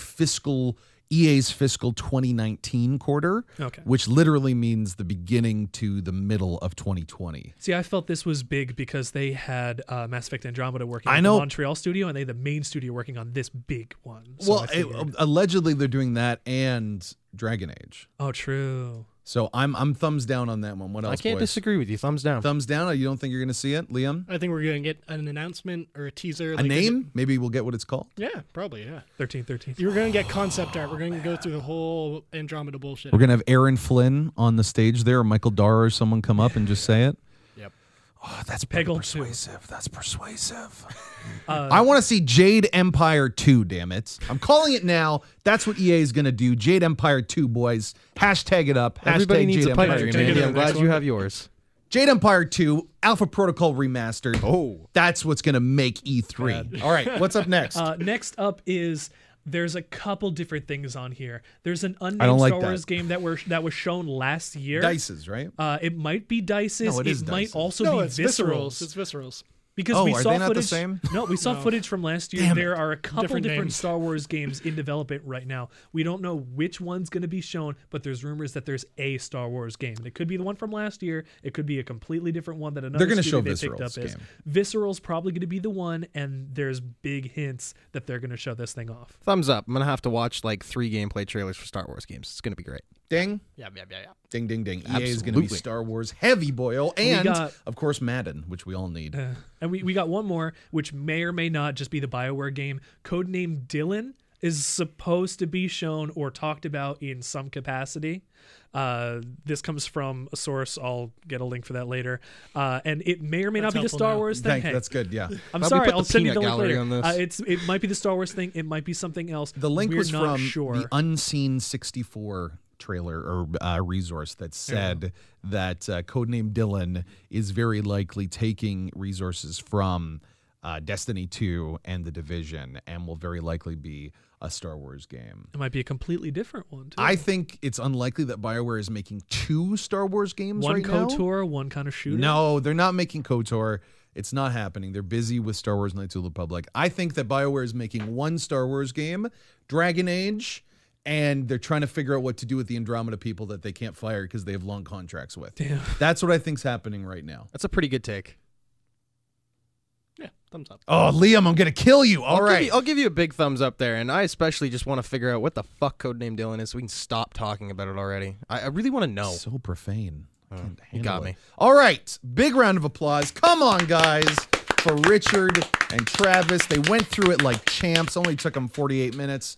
EA's fiscal 2019 quarter, Okay. which literally means the beginning to the middle of 2020. See, I felt this was big because they had Mass Effect Andromeda working I on know. the Montreal studio, and they had the main studio working on this big one. So Well, I figured- allegedly they're doing that and Dragon Age. oh, true. So I'm thumbs down on that one. What else? I can't boys? disagree with you. Thumbs down. Thumbs down. You don't think you're going to see it, Liam? I think we're going to get an announcement or a teaser. A name? Maybe we'll get what it's called. Yeah, probably, yeah. 13. You're going to get concept art. We're going to go through the whole Andromeda bullshit. We're going to have Aaron Flynn on the stage there, or Michael Dara or someone come up and just say it. Yep. Oh, that's Peggle persuasive. That's persuasive. I want to see Jade Empire 2, damn it. I'm calling it now. That's what EA is going to do. Jade Empire 2, boys. Hashtag it up. Everybody Hashtag needs Jade a pipe Empire dream, 2. Andy. to I'm the next glad you one. have yours. Jade Empire 2, Alpha Protocol Remastered. Oh. That's what's going to make E3. All right, what's up next? Next up is there's a couple different things on here. There's an don't unnamed like Star that. Wars game that was shown last year. Dices, right? It might be Dices. No, it is might Dices. also No, be it's Viscerals. It's Viscerals. Because Oh, we are saw they not the footage. same? No, we saw footage from last year. Damn There are a couple Different different names. Star Wars games in development right now. We don't know which one's going to be shown, but there's rumors that there's a Star Wars game. It could be the one from last year. It could be a completely different one that another They're gonna studio show they picked Visceral's up is. game. Visceral's probably going to be the one, and there's big hints that they're going to show this thing off. Thumbs up. I'm going to have to watch like 3 gameplay trailers for Star Wars games. It's going to be great. Ding. Yeah. Ding, ding, ding. EA is going to be Absolutely. Star Wars heavy, boyo. And, got- of course, Madden, which we all need. And we got one more, which may or may not just be the BioWare game. Codename Dylan is supposed to be shown or talked about in some capacity. This comes from a source. I'll get a link for that later. And it may or may That's not be the helpful Star now. Wars thing. Thank, Hey, that's good, yeah. I'm Well, we sorry. put I'll the send you the peanut link gallery later. on this. It might be the Star Wars thing. It might be something else. The link We're was not from sure. the Unseen 64 trailer or resource that said that Codename Dylan is very likely taking resources from Destiny 2 and The Division and will very likely be a Star Wars game. It might be a completely different one, too. I think it's unlikely that BioWare is making 2 Star Wars games one right now. One KOTOR, one kind of shooter. No, they're not making KOTOR. It's not happening. They're busy with Star Wars Knights of the Republic. I think that BioWare is making 1 Star Wars game, Dragon Age, and they're trying to figure out what to do with the Andromeda people that they can't fire because they have long contracts with. Damn. That's what I think's happening right now. That's a pretty good take. Yeah, thumbs up. Oh, Liam, I'm going to kill you. All right. I'll give you a big thumbs up there, and I especially just want to figure out what the fuck Codename Dylan is so we can stop talking about it already. I really want to know. So profane. Can't You got handle me. it. All right. Big round of applause. Come on, guys, for Richard and Travis. They went through it like champs. Only took them 48 minutes.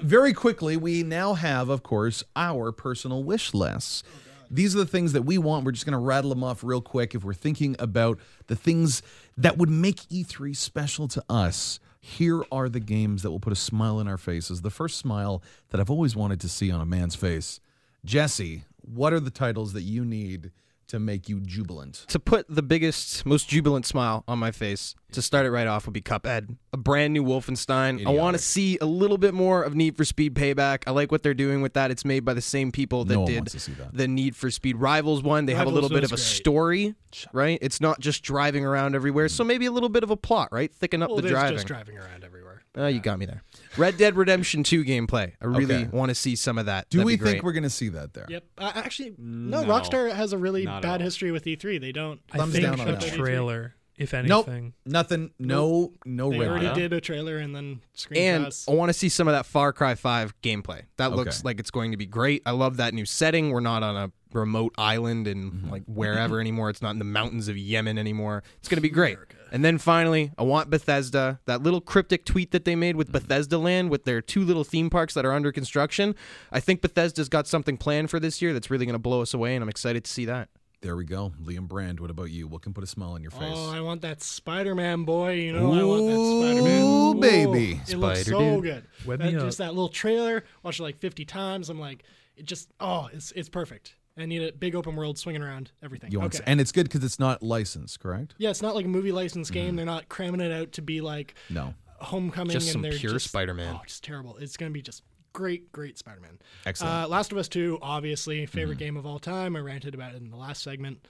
Very quickly, we now have, of course, our personal wish lists. These are the things that we want. We're just going to rattle them off real quick. If we're thinking about the things that would make E3 special to us, here are the games that will put a smile in our faces. The first smile that I've always wanted to see on a man's face. Jesse, what are the titles that you need to make you jubilant? To put the biggest, most jubilant smile on my face, to start it right off, would be Cuphead. A brand new Wolfenstein. I want to see a little bit more of Need for Speed Payback. I like what they're doing with that. It's made by the same people that No one did wants to see that. the Need for Speed Rivals one. They have a Rivals little bit was of a great. story, right? It's not just driving around everywhere. So maybe a little bit of a plot, right? Thicken up Well, the it is driving. just driving around everywhere. You got me there. Red Dead Redemption 2 gameplay. I really Okay. want to see some of that. Do That'd we be great. think we're going to see that there? Yep. Actually, no. No. Rockstar has a really Not at bad all. history with E3. They don't. I Thumbs think down on a that one. trailer, if Nope. anything. Nothing. No They red already dot. did a trailer and then And screenshots. I want to see some of that Far Cry 5 gameplay. That looks Okay. like it's going to be great. I love that new setting. We're not on a remote island and like wherever anymore. It's not in the mountains of Yemen anymore. It's going to be great. And then finally, I want Bethesda. That little cryptic tweet that they made with Bethesda Land with their 2 little theme parks that are under construction. I think Bethesda's got something planned for this year that's really going to blow us away, and I'm excited to see that. There we go. Liam Brand, what about you? What can put a smile on your face? Oh, I want that Spider-Man, boy. You know, I want that Spider-Man. Ooh, baby. It looks Spider so dude. good. Web me up. Just that little trailer. Watched it like 50 times. I'm like, it just, it's perfect. I need a big open world swinging around everything. You want Okay. and it's good because it's not licensed, correct? Yeah, it's not like a movie license game. They're not cramming it out to be like No. Homecoming. Just and some they're pure just, Spider-Man. Oh, just terrible. It's going to be just great Spider-Man. Excellent. Last of Us 2, obviously, favorite game of all time. I ranted about it in the last segment.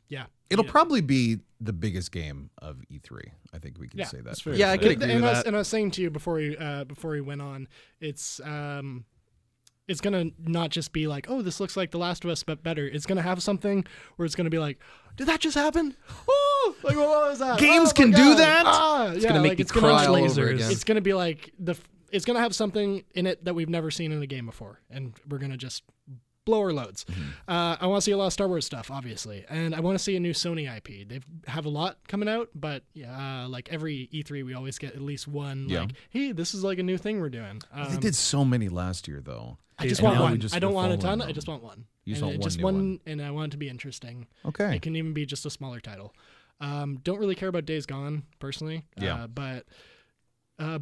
Yeah. It'll Yeah. probably be the biggest game of E3. I think we can Yeah, say that. that's fair. Yeah, I could agree and with I was, that. and I was saying to you before we went on, it's gonna not just be like, oh, this looks like The Last of Us but better. It's gonna have something where it's gonna be like, did that just happen? Oh, like what was that? Games Oh, can my do God. that? It's gonna make you cry all over lasers. again. It's gonna be like it's gonna have something in it that we've never seen in a game before, and we're gonna just blow our loads. I want to see a lot of Star Wars stuff, obviously, and I want to see a new Sony IP. They have a lot coming out, but like every E3, we always get at least one. Yeah. Like, hey, this is like a new thing we're doing. They did so many last year, though. I just And want now we one. just I don't were want a following ton. I them. just want one. You just And want just one new one. and I want it to be interesting. Okay. It can even be just a smaller title. Don't really care about Days Gone personally. Yeah. But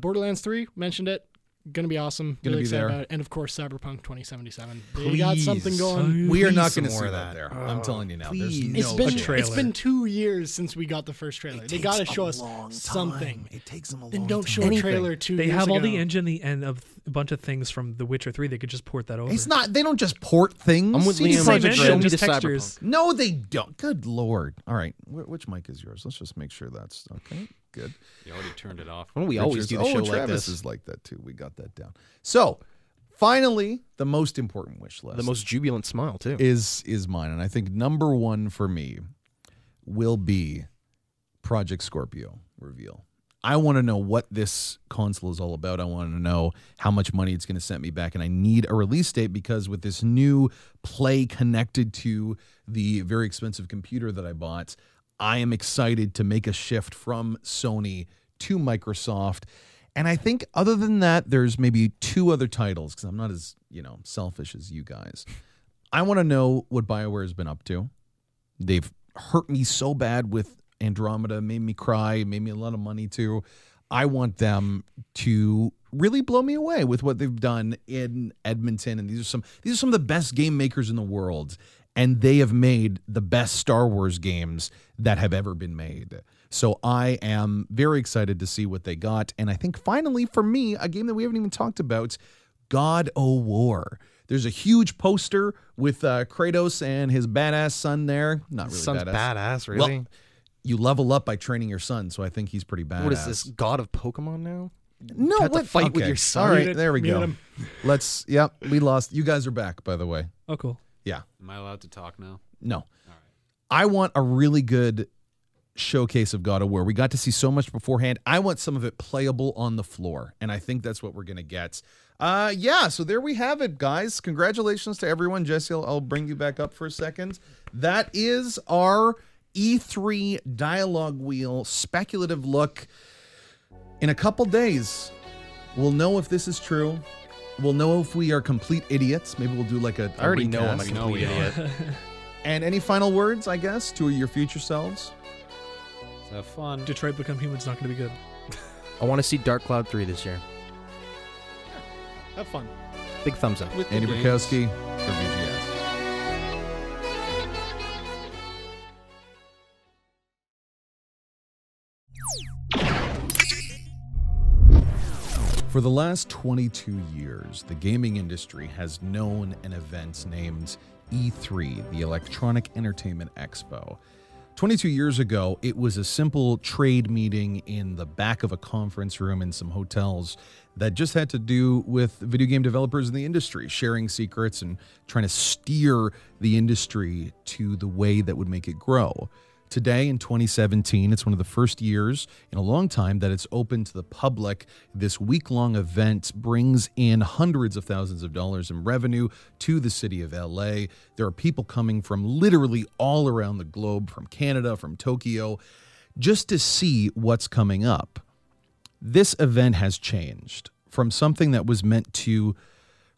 Borderlands 3 mentioned it. Gonna be awesome. Gonna Really be excited there. about it. And of course, Cyberpunk 2077. They got something Please. going. We are not Please going to some see more that of there. that. I'm telling you now. please. There's no It's trailer. it's been 2 years since we got the first trailer. They gotta show us something. It takes them a long Then don't time. show Anything. a trailer 2 They years have all ago. the engine, the end of a bunch of things from The Witcher 3. They could just port that over. It's not. They don't just port things. I'm with CD Liam. Same Projekt engine, Show me just the textures. Cyberpunk. No, they don't. Good Lord. All right. Which mic is yours? Let's just make sure that's okay. Good. You already turned it off. Why don't we always do the show like Travis this? is like that too. We got that down. So, finally, the most important wish list. The most jubilant smile too. is mine, and I think number one for me will be Project Scorpio reveal. I want to know what this console is all about. I want to know how much money it's going to set me back, and I need a release date because with this new Play connected to the very expensive computer that I bought, I am excited to make a shift from Sony to Microsoft. And I think other than that, there's maybe 2 other titles because I'm not as, selfish as you guys. I want to know what BioWare has been up to. They've hurt me so bad with Andromeda, made me cry, made me a lot of money too. I want them to really blow me away with what they've done in Edmonton. And these are some of the best game makers in the world. And they have made the best Star Wars games that have ever been made. So I am very excited to see what they got. And I think finally, for me, a game that we haven't even talked about, God o' War. There's a huge poster with Kratos and his badass son there. Not really Son's badass, really? Well, you level up by training your son, so I think he's pretty badass. What is this, God of Pokemon now? No, You have to what? fight with Okay. your son? All right, Mute it, there we mute go. him. We lost. You guys are back, by the way. Oh, cool. Yeah. Am I allowed to talk now? No. I want a really good showcase of God of War. We got to see so much beforehand. I want some of it playable on the floor, and I think that's what we're going to get. So there we have it, guys. Congratulations to everyone. Jesse, I'll bring you back up for a second. That is our E3 dialogue wheel speculative look. In a couple days, we'll know if this is true. We'll know if we are complete idiots. Maybe we'll do like a I already know I'm a recast. complete idiot. And any final words, I guess, to your future selves? Let's have fun. Detroit Become Human's not going to be good. I want to see Dark Cloud 3 this year. Have fun. Big thumbs up. With the Andy games. Bukowski for VGS. For the last 22 years, the gaming industry has known an event named E3, the Electronic Entertainment Expo. 22 years ago, it was a simple trade meeting in the back of a conference room in some hotels that just had to do with video game developers in the industry, sharing secrets and trying to steer the industry to the way that would make it grow. Today, in 2017, it's one of the first years in a long time that it's open to the public. This week-long event brings in hundreds of thousands of dollars in revenue to the city of LA. There are people coming from literally all around the globe, from Canada, from Tokyo, just to see what's coming up. This event has changed from something that was meant to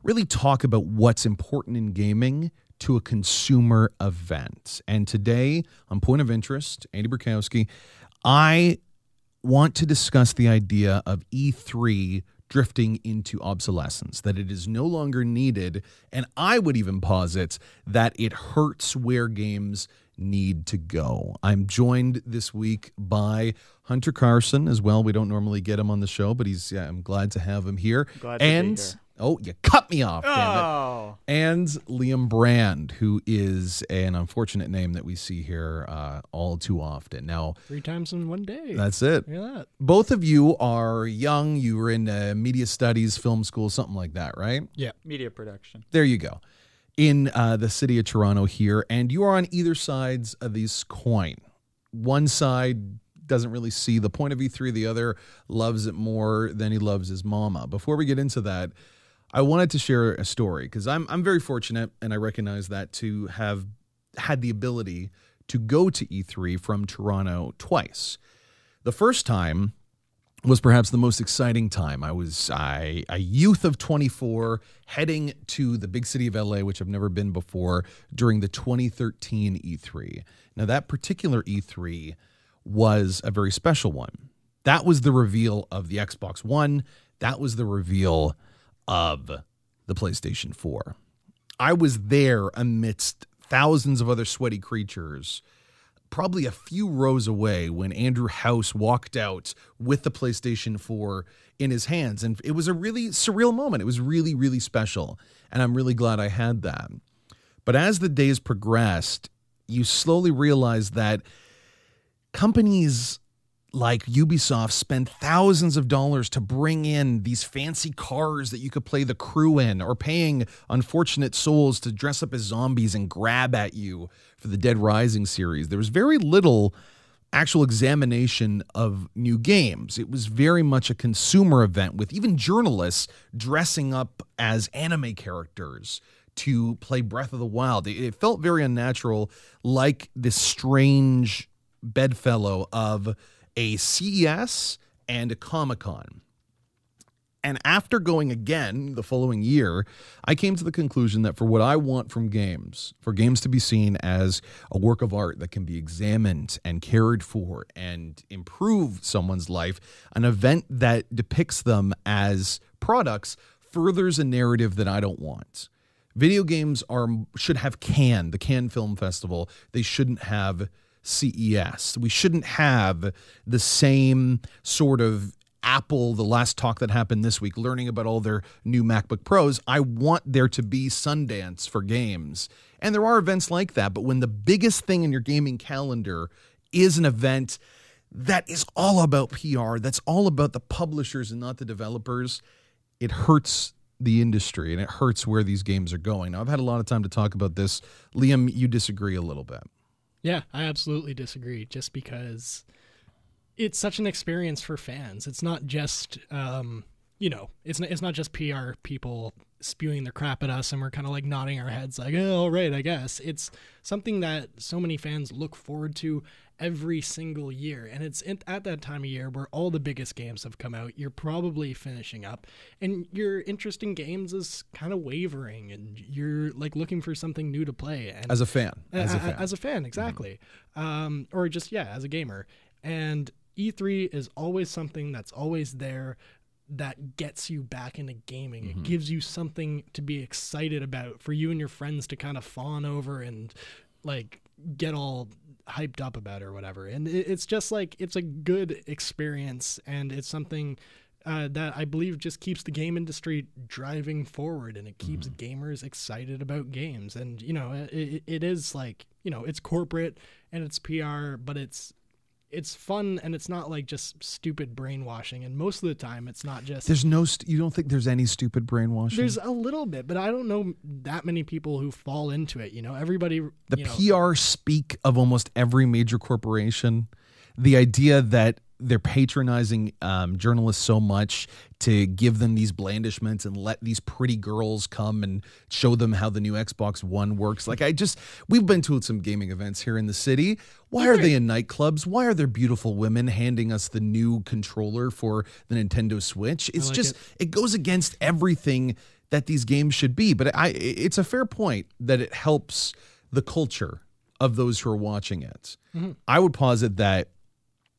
really talk about what's important in gaming to a consumer event. And today, on Point of Interest, Andy Bukowski, I want to discuss the idea of E3 drifting into obsolescence, that it is no longer needed, and I would even posit that it hurts where games need to go. I'm joined this week by Hunter Carson as well. We don't normally get him on the show, but I'm glad to have him here. Glad to be here. Oh, you cut me off, damn it. Oh, And Liam Brand, who is an unfortunate name that we see here all too often. Now, 3 times in one day. that's it. Look at that. Both of you are young. You were in media studies, film school, something like that, right? Yeah. media production. There you go. In the city of Toronto here. And you are on either sides of this coin. One side doesn't really see the point of E3. The other loves it more than he loves his mama. Before we get into that, I wanted to share a story because I'm very fortunate, and I recognize that, to have had the ability to go to E3 from Toronto twice. The first time was perhaps the most exciting time. I was a youth of 24 heading to the big city of LA, which I've never been before, during the 2013 E3. Now, that particular E3 was a very special one. That was the reveal of the Xbox One. That was the reveal of the PlayStation 4. I was there amidst thousands of other sweaty creatures, probably a few rows away, when Andrew House walked out with the PlayStation 4 in his hands. And it was a really surreal moment. It was really, really special. And I'm really glad I had that. But as the days progressed, you slowly realize that companies like Ubisoft spend thousands of dollars to bring in these fancy cars that you could play the crew in, or paying unfortunate souls to dress up as zombies and grab at you for the Dead Rising series. There was very little actual examination of new games. It was very much a consumer event, with even journalists dressing up as anime characters to play Breath of the Wild. It felt very unnatural, like this strange bedfellow of a CES and a Comic-Con. And after going again the following year, I came to the conclusion that for what I want from games, for games to be seen as a work of art that can be examined and cared for and improve someone's life, an event that depicts them as products furthers a narrative that I don't want. Video games should have Cannes, the Cannes Film Festival. They shouldn't have CES. We shouldn't have the same sort of Apple, the last talk that happened this week, learning about all their new MacBook Pros. I want there to be Sundance for games. And there are events like that. But when the biggest thing in your gaming calendar is an event that is all about PR, that's all about the publishers and not the developers, it hurts the industry and it hurts where these games are going. Now, I've had a lot of time to talk about this. Liam, you disagree a little bit. Yeah, I absolutely disagree, just because it's such an experience for fans. It's not just, it's not just PR people spewing their crap at us and we're kind of like nodding our heads like, oh, all right, I guess. It's something that so many fans look forward to every single year. And it's at that time of year where all the biggest games have come out. You're probably finishing up and your interest in games is kind of wavering and you're like looking for something new to play. And as a fan. As a fan, exactly. Or just, as a gamer. And E3 is always something that's always there that gets you back into gaming. It gives you something to be excited about for you and your friends to kind of fawn over and like get all hyped up about or whatever. And it's just like, it's a good experience and it's something that I believe just keeps the game industry driving forward and it keeps gamers excited about games. And, it is like, it's corporate and it's PR, but it's fun and it's not like just stupid brainwashing. And most of the time it's not just... you don't think there's any stupid brainwashing? There's a little bit, but I don't know that many people who fall into it. Everybody... The PR speak of almost every major corporation. The idea that they're patronizing journalists so much to give them these blandishments and let these pretty girls come and show them how the new Xbox One works. Like we've been to some gaming events here in the city. Why are they in nightclubs? Why are there beautiful women handing us the new controller for the Nintendo Switch? It's it goes against everything that these games should be. But it's a fair point that it helps the culture of those who are watching it. I would posit that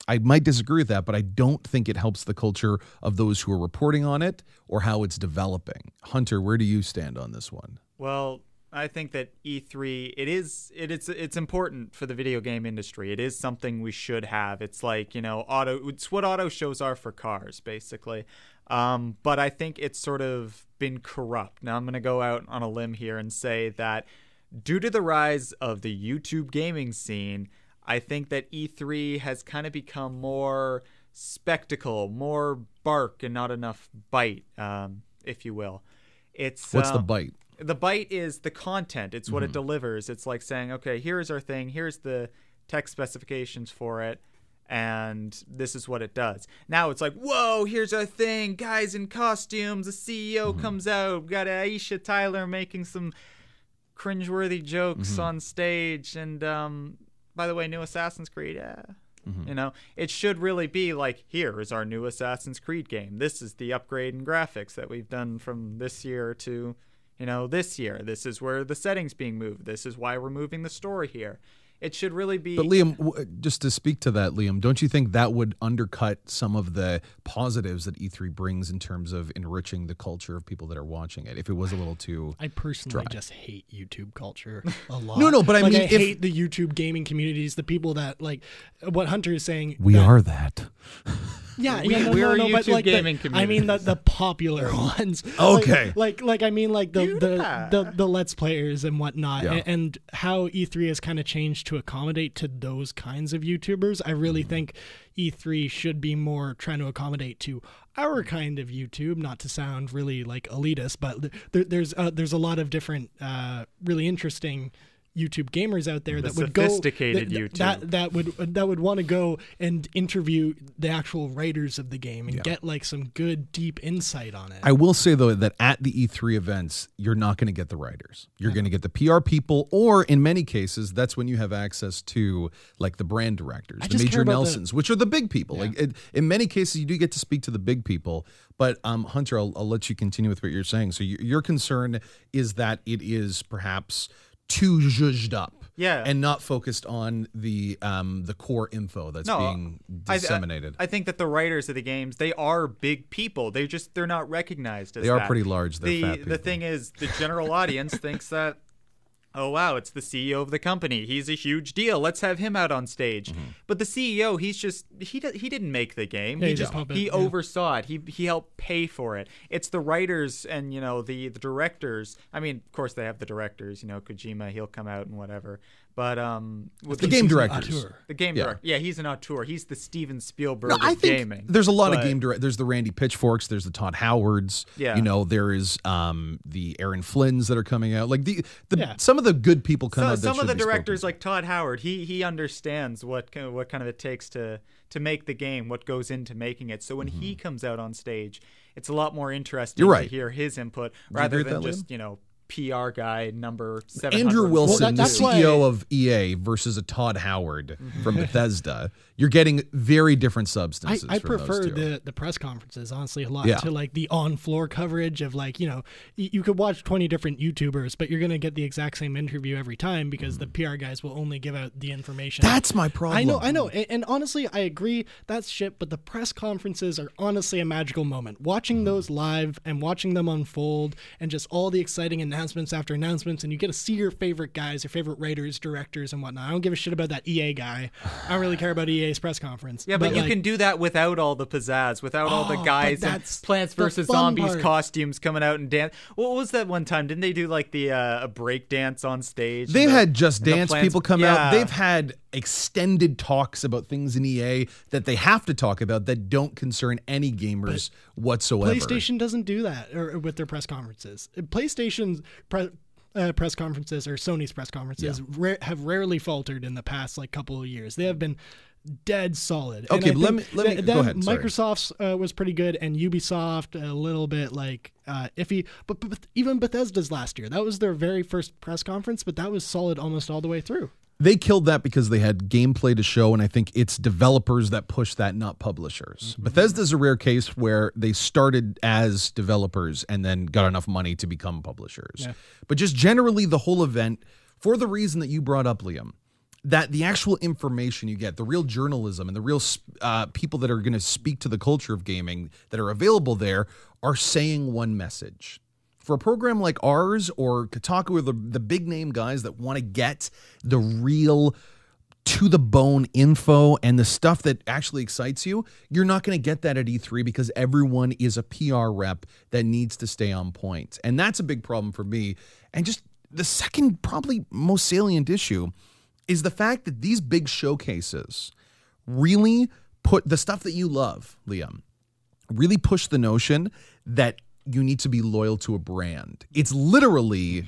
I might disagree with that, but I don't think it helps the culture of those who are reporting on it or how it's developing. Hunter, where do you stand on this one? Well, I think that E3, it's important for the video game industry. It is something we should have. It's like, it's what auto shows are for cars, basically. But I think it's sort of been corrupt. Now I'm going to go out on a limb here and say that due to the rise of the YouTube gaming scene, I think that E3 has kind of become more spectacle, more bark and not enough bite, if you will. What's the bite? The bite is the content. It's what it delivers. It's like saying, okay, here's our thing. Here's the tech specifications for it. And this is what it does. Now it's like, whoa, here's our thing. Guys in costumes. The CEO comes out. We got Aisha Tyler making some cringeworthy jokes on stage. And, by the way, new Assassin's Creed, it should really be like, here is our new Assassin's Creed game. This is the upgrade in graphics that we've done from this year to, this year. This is where the setting's being moved. This is why we're moving the story here. It should really be... But Liam, just to speak to that, Liam, don't you think that would undercut some of the positives that E3 brings in terms of enriching the culture of people that are watching it, if it was a little too I personally dry? Just hate YouTube culture a lot. No, but I mean... I hate the YouTube gaming communities, the people that, like, what Hunter is saying... We are that. Yeah, we're a YouTube but like gaming community. I mean the popular ones. Okay. Like I mean like the Let's Players and whatnot, and how E3 has kind of changed to accommodate to those kinds of YouTubers. I really think E3 should be more trying to accommodate to our kind of YouTube. Not to sound really like elitist, but there's a lot of different really interesting YouTube gamers out there The that would go sophisticated YouTube. that would want to go and interview the actual writers of the game and get like some good deep insight on it. I will say though that at the E3 events, you're not going to get the writers. You're going to get the PR people, or in many cases, that's when you have access to like the brand directors, the Major Nelsons, which are the big people. Like in many cases, you do get to speak to the big people. But Hunter, I'll let you continue with what you're saying. So your concern is that it is perhaps too zhuzhed up, and not focused on the core info that's being disseminated. I think that the writers of the games, they are big people. They're not recognized as they are pretty large. They're fat people. The thing is, the general audience thinks that, oh wow, it's the CEO of the company. He's a huge deal. Let's have him out on stage. But the CEO, he didn't make the game. He oversaw it. He helped pay for it. It's the writers and the directors. I mean, of course they have the directors. Kojima, he'll come out and whatever. But with the game directors, the game director, he's an auteur. He's the Steven Spielberg of gaming. There's a lot of game directors. There's the Randy Pitchforks. There's the Todd Howards. Yeah. There is the Aaron Flynn's that are coming out. Like some of the good people come out. Some of the directors, like Todd Howard, he understands what kind of it takes to make the game, what goes into making it. So when he comes out on stage, it's a lot more interesting to hear his input rather than just PR guy number 700. Andrew Wilson, the CEO of EA versus a Todd Howard from Bethesda. You're getting very different substances. I from prefer those two. the press conferences, honestly, a lot to like the on-floor coverage of like, you could watch 20 different YouTubers, but you're going to get the exact same interview every time because the PR guys will only give out the information. That's my problem. I know. And honestly, I agree. That's shit. But the press conferences are honestly a magical moment. Watching those live and watching them unfold and just all the exciting announcements after announcements, and you get to see your favorite guys, your favorite writers, directors, and whatnot. I don't give a shit about that EA guy. I don't really care about EA's press conference. Yeah, but you can do that without all the pizzazz, without all the guys in Plants vs. Zombies costumes coming out and dance. What was that one time? Didn't they do like a break dance on stage? They've had Just Dance people come out. They've had extended talks about things in EA that they have to talk about that don't concern any gamers whatsoever. PlayStation doesn't do that with their press conferences. PlayStation's press conferences or Sony's press conferences have rarely faltered in the past couple of years. They have been dead solid. Okay, but let me go ahead. Microsoft's was pretty good, and Ubisoft a little bit iffy. But even Bethesda's last year, that was their very first press conference, but that was solid almost all the way through. They killed that because they had gameplay to show, and I think it's developers that push that, not publishers. Bethesda's a rare case where they started as developers and then got enough money to become publishers. Yeah. But just generally the whole event, for the reason that you brought up, Liam, that the actual information you get, the real journalism and the real people that are going to speak to the culture of gaming that are available there are saying one message. For a program like ours or Kotaku or the big name guys that want to get the real to the bone info and the stuff that actually excites you, you're not going to get that at E3 because everyone is a PR rep that needs to stay on point. And that's a big problem for me. And just the second, probably most salient issue is the fact that these big showcases really put the stuff that you love, Liam, really push the notion that you need to be loyal to a brand. It's literally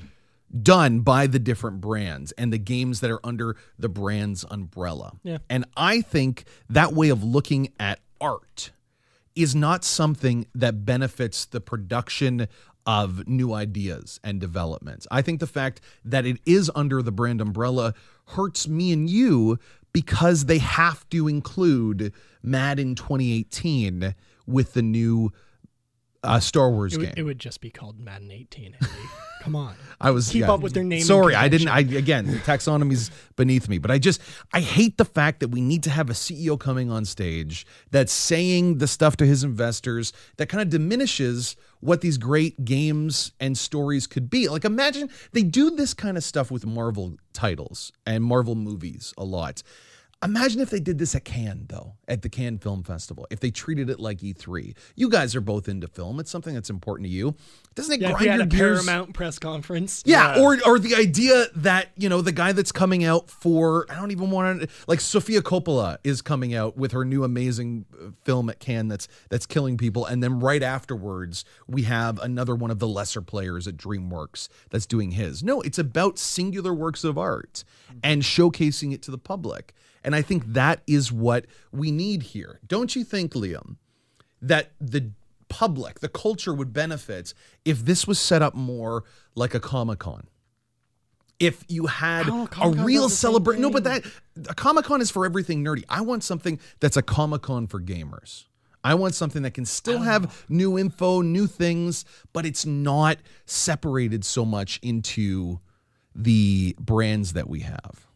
done by the different brands and the games that are under the brand's umbrella. Yeah. And I think that way of looking at art is not something that benefits the production of new ideas and developments. I think the fact that it is under the brand umbrella hurts me and you because they have to include Madden 2018 with the new Star Wars game. It would just be called Madden 18, Andy. Come on. I was keep up with their name. Sorry, I didn't. Again, taxonomy's beneath me, but I hate the fact that we need to have a CEO coming on stage that's saying the stuff to his investors that kind of diminishes what these great games and stories could be. Like, imagine they do this kind of stuff with Marvel titles and Marvel movies a lot. Imagine if they did this at Cannes, though, at the Cannes Film Festival, if they treated it like E3. You guys are both into film. It's something that's important to you. Doesn't it Yeah, if grind we had your a gears? Paramount press conference. Yeah, or the idea that, the guy that's coming out for, I don't even want to, like Sofia Coppola is coming out with her new amazing film at Cannes that's killing people, and then right afterwards we have another one of the lesser players at DreamWorks that's doing his. No, it's about singular works of art and showcasing it to the public. And I think that is what we need here. Don't you think, Liam, that the public, the culture would benefit if this was set up more like a Comic-Con? If you had a real celebration. No, but a Comic-Con is for everything nerdy. I want something that's a Comic-Con for gamers. I want something that can still have new info, new things, but it's not separated so much into the brands that we have.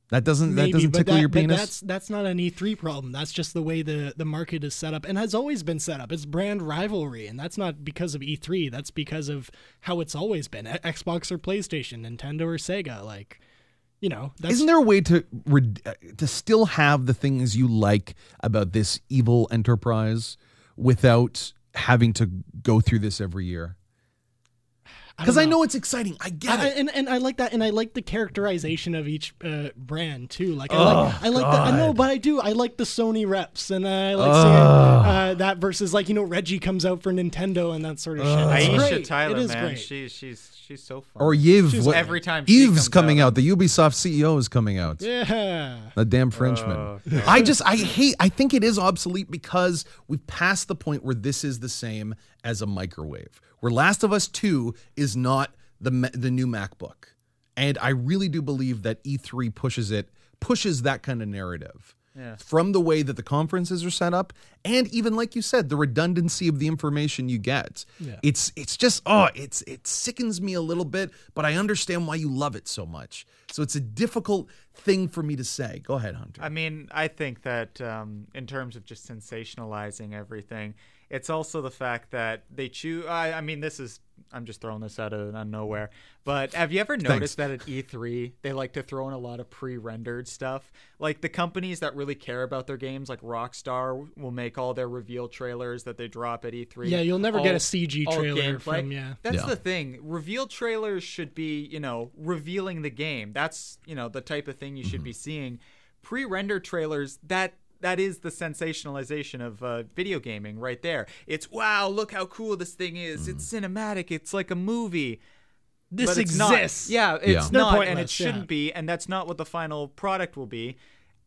That doesn't tickle your penis? But that's not an E3 problem. That's just the way the market is set up and has always been set up. It's brand rivalry, and that's not because of E3. That's because of how it's always been. Xbox or PlayStation, Nintendo or Sega. Like, isn't there a way to still have the things you like about this evil enterprise without having to go through this every year? Because I know it's exciting. I get it. And I like that. And I like the characterization of each brand, too. Like, I like that. I know, but I do. I like the Sony reps. And I like seeing that versus, like, Reggie comes out for Nintendo and that sort of shit. It's Aisha great. Tyler, it is man. great. She's so fun. Or Yves. Every time she Yves comes coming out. The Ubisoft CEO is coming out. Yeah. The damn Frenchman. I think it is obsolete because we've passed the point where this is the same as a microwave. Where Last of Us 2 is not the new MacBook. And I really do believe that E3 pushes that kind of narrative. Yeah. From the way that the conferences are set up, and even like you said, the redundancy of the information you get. Yeah. It's just it sickens me a little bit, but I understand why you love it so much. So it's a difficult thing for me to say. Go ahead, Hunter. I mean, I think that in terms of just sensationalizing everything, it's also the fact that they choose. I mean, I'm just throwing this out of nowhere. But have you ever noticed that at E3, they like to throw in a lot of pre-rendered stuff? Like the companies that really care about their games, like Rockstar, will make all their reveal trailers that they drop at E3. Yeah, you'll never get a CG trailer from, That's the thing. Reveal trailers should be, revealing the game. That's, the type of thing you should be seeing. Pre-rendered trailers, that is the sensationalization of video gaming right there. It's, wow, look how cool this thing is. It's cinematic. It's like a movie. This exists. It's not, and it shouldn't be, and that's not what the final product will be.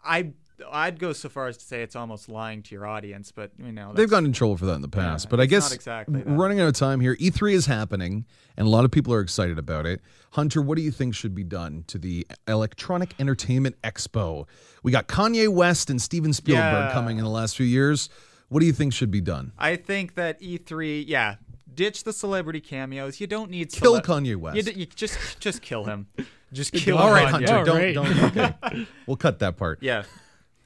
I'd go so far as to say it's almost lying to your audience, but they've gotten in trouble for that in the past. But I guess exactly running out of time here, E3 is happening, and a lot of people are excited about it. Hunter, what do you think should be done to the Electronic Entertainment Expo? We got Kanye West and Steven Spielberg coming in the last few years. What do you think should be done? I think that E3, ditch the celebrity cameos. You don't need kill Kanye West. You just kill him. Just kill him. All right, Hunter. Don't. Okay. We'll cut that part. Yeah.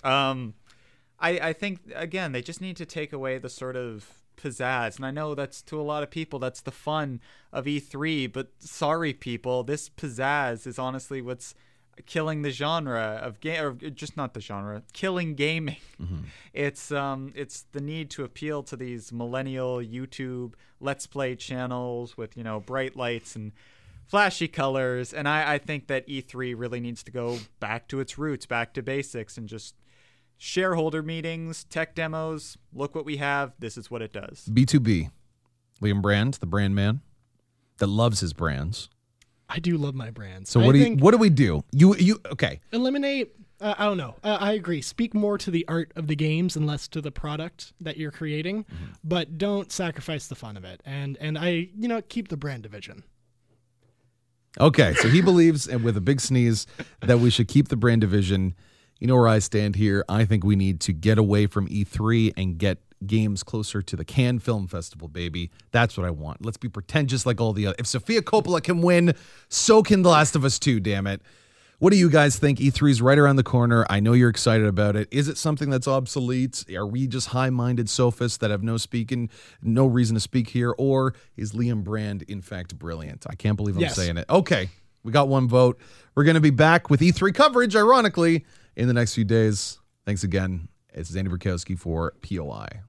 I think, again, they just need to take away the sort of pizzazz. And I know that's, to a lot of people, that's the fun of E3. But sorry, people, this pizzazz is honestly what's killing the genre of game, or just not the genre, killing gaming. Mm-hmm. It's the need to appeal to these millennial YouTube Let's Play channels with, bright lights and flashy colors. And I think that E3 really needs to go back to its roots, back to basics, and just shareholder meetings, tech demos. Look what we have. This is what it does. B2B. Liam Brand, the brand man that loves his brands. I do love my brands. So what do we do? You okay? Eliminate. I don't know. I agree. Speak more to the art of the games and less to the product that you're creating, but don't sacrifice the fun of it. And I keep the brand division. Okay, so he believes, and with a big sneeze, that we should keep the brand division. You know where I stand here. I think we need to get away from E3 and get games closer to the Cannes Film Festival, baby. That's what I want. Let's be pretentious like all the other. If Sofia Coppola can win, so can The Last of Us 2, damn it. What do you guys think? E3 is right around the corner. I know you're excited about it. Is it something that's obsolete? Are we just high-minded sophists that have no reason to speak here? Or is Liam Brand, in fact, brilliant? I can't believe I'm saying it. Okay, we got one vote. We're going to be back with E3 coverage, ironically, in the next few days. Thanks again. It's Andy Burkowski for POI.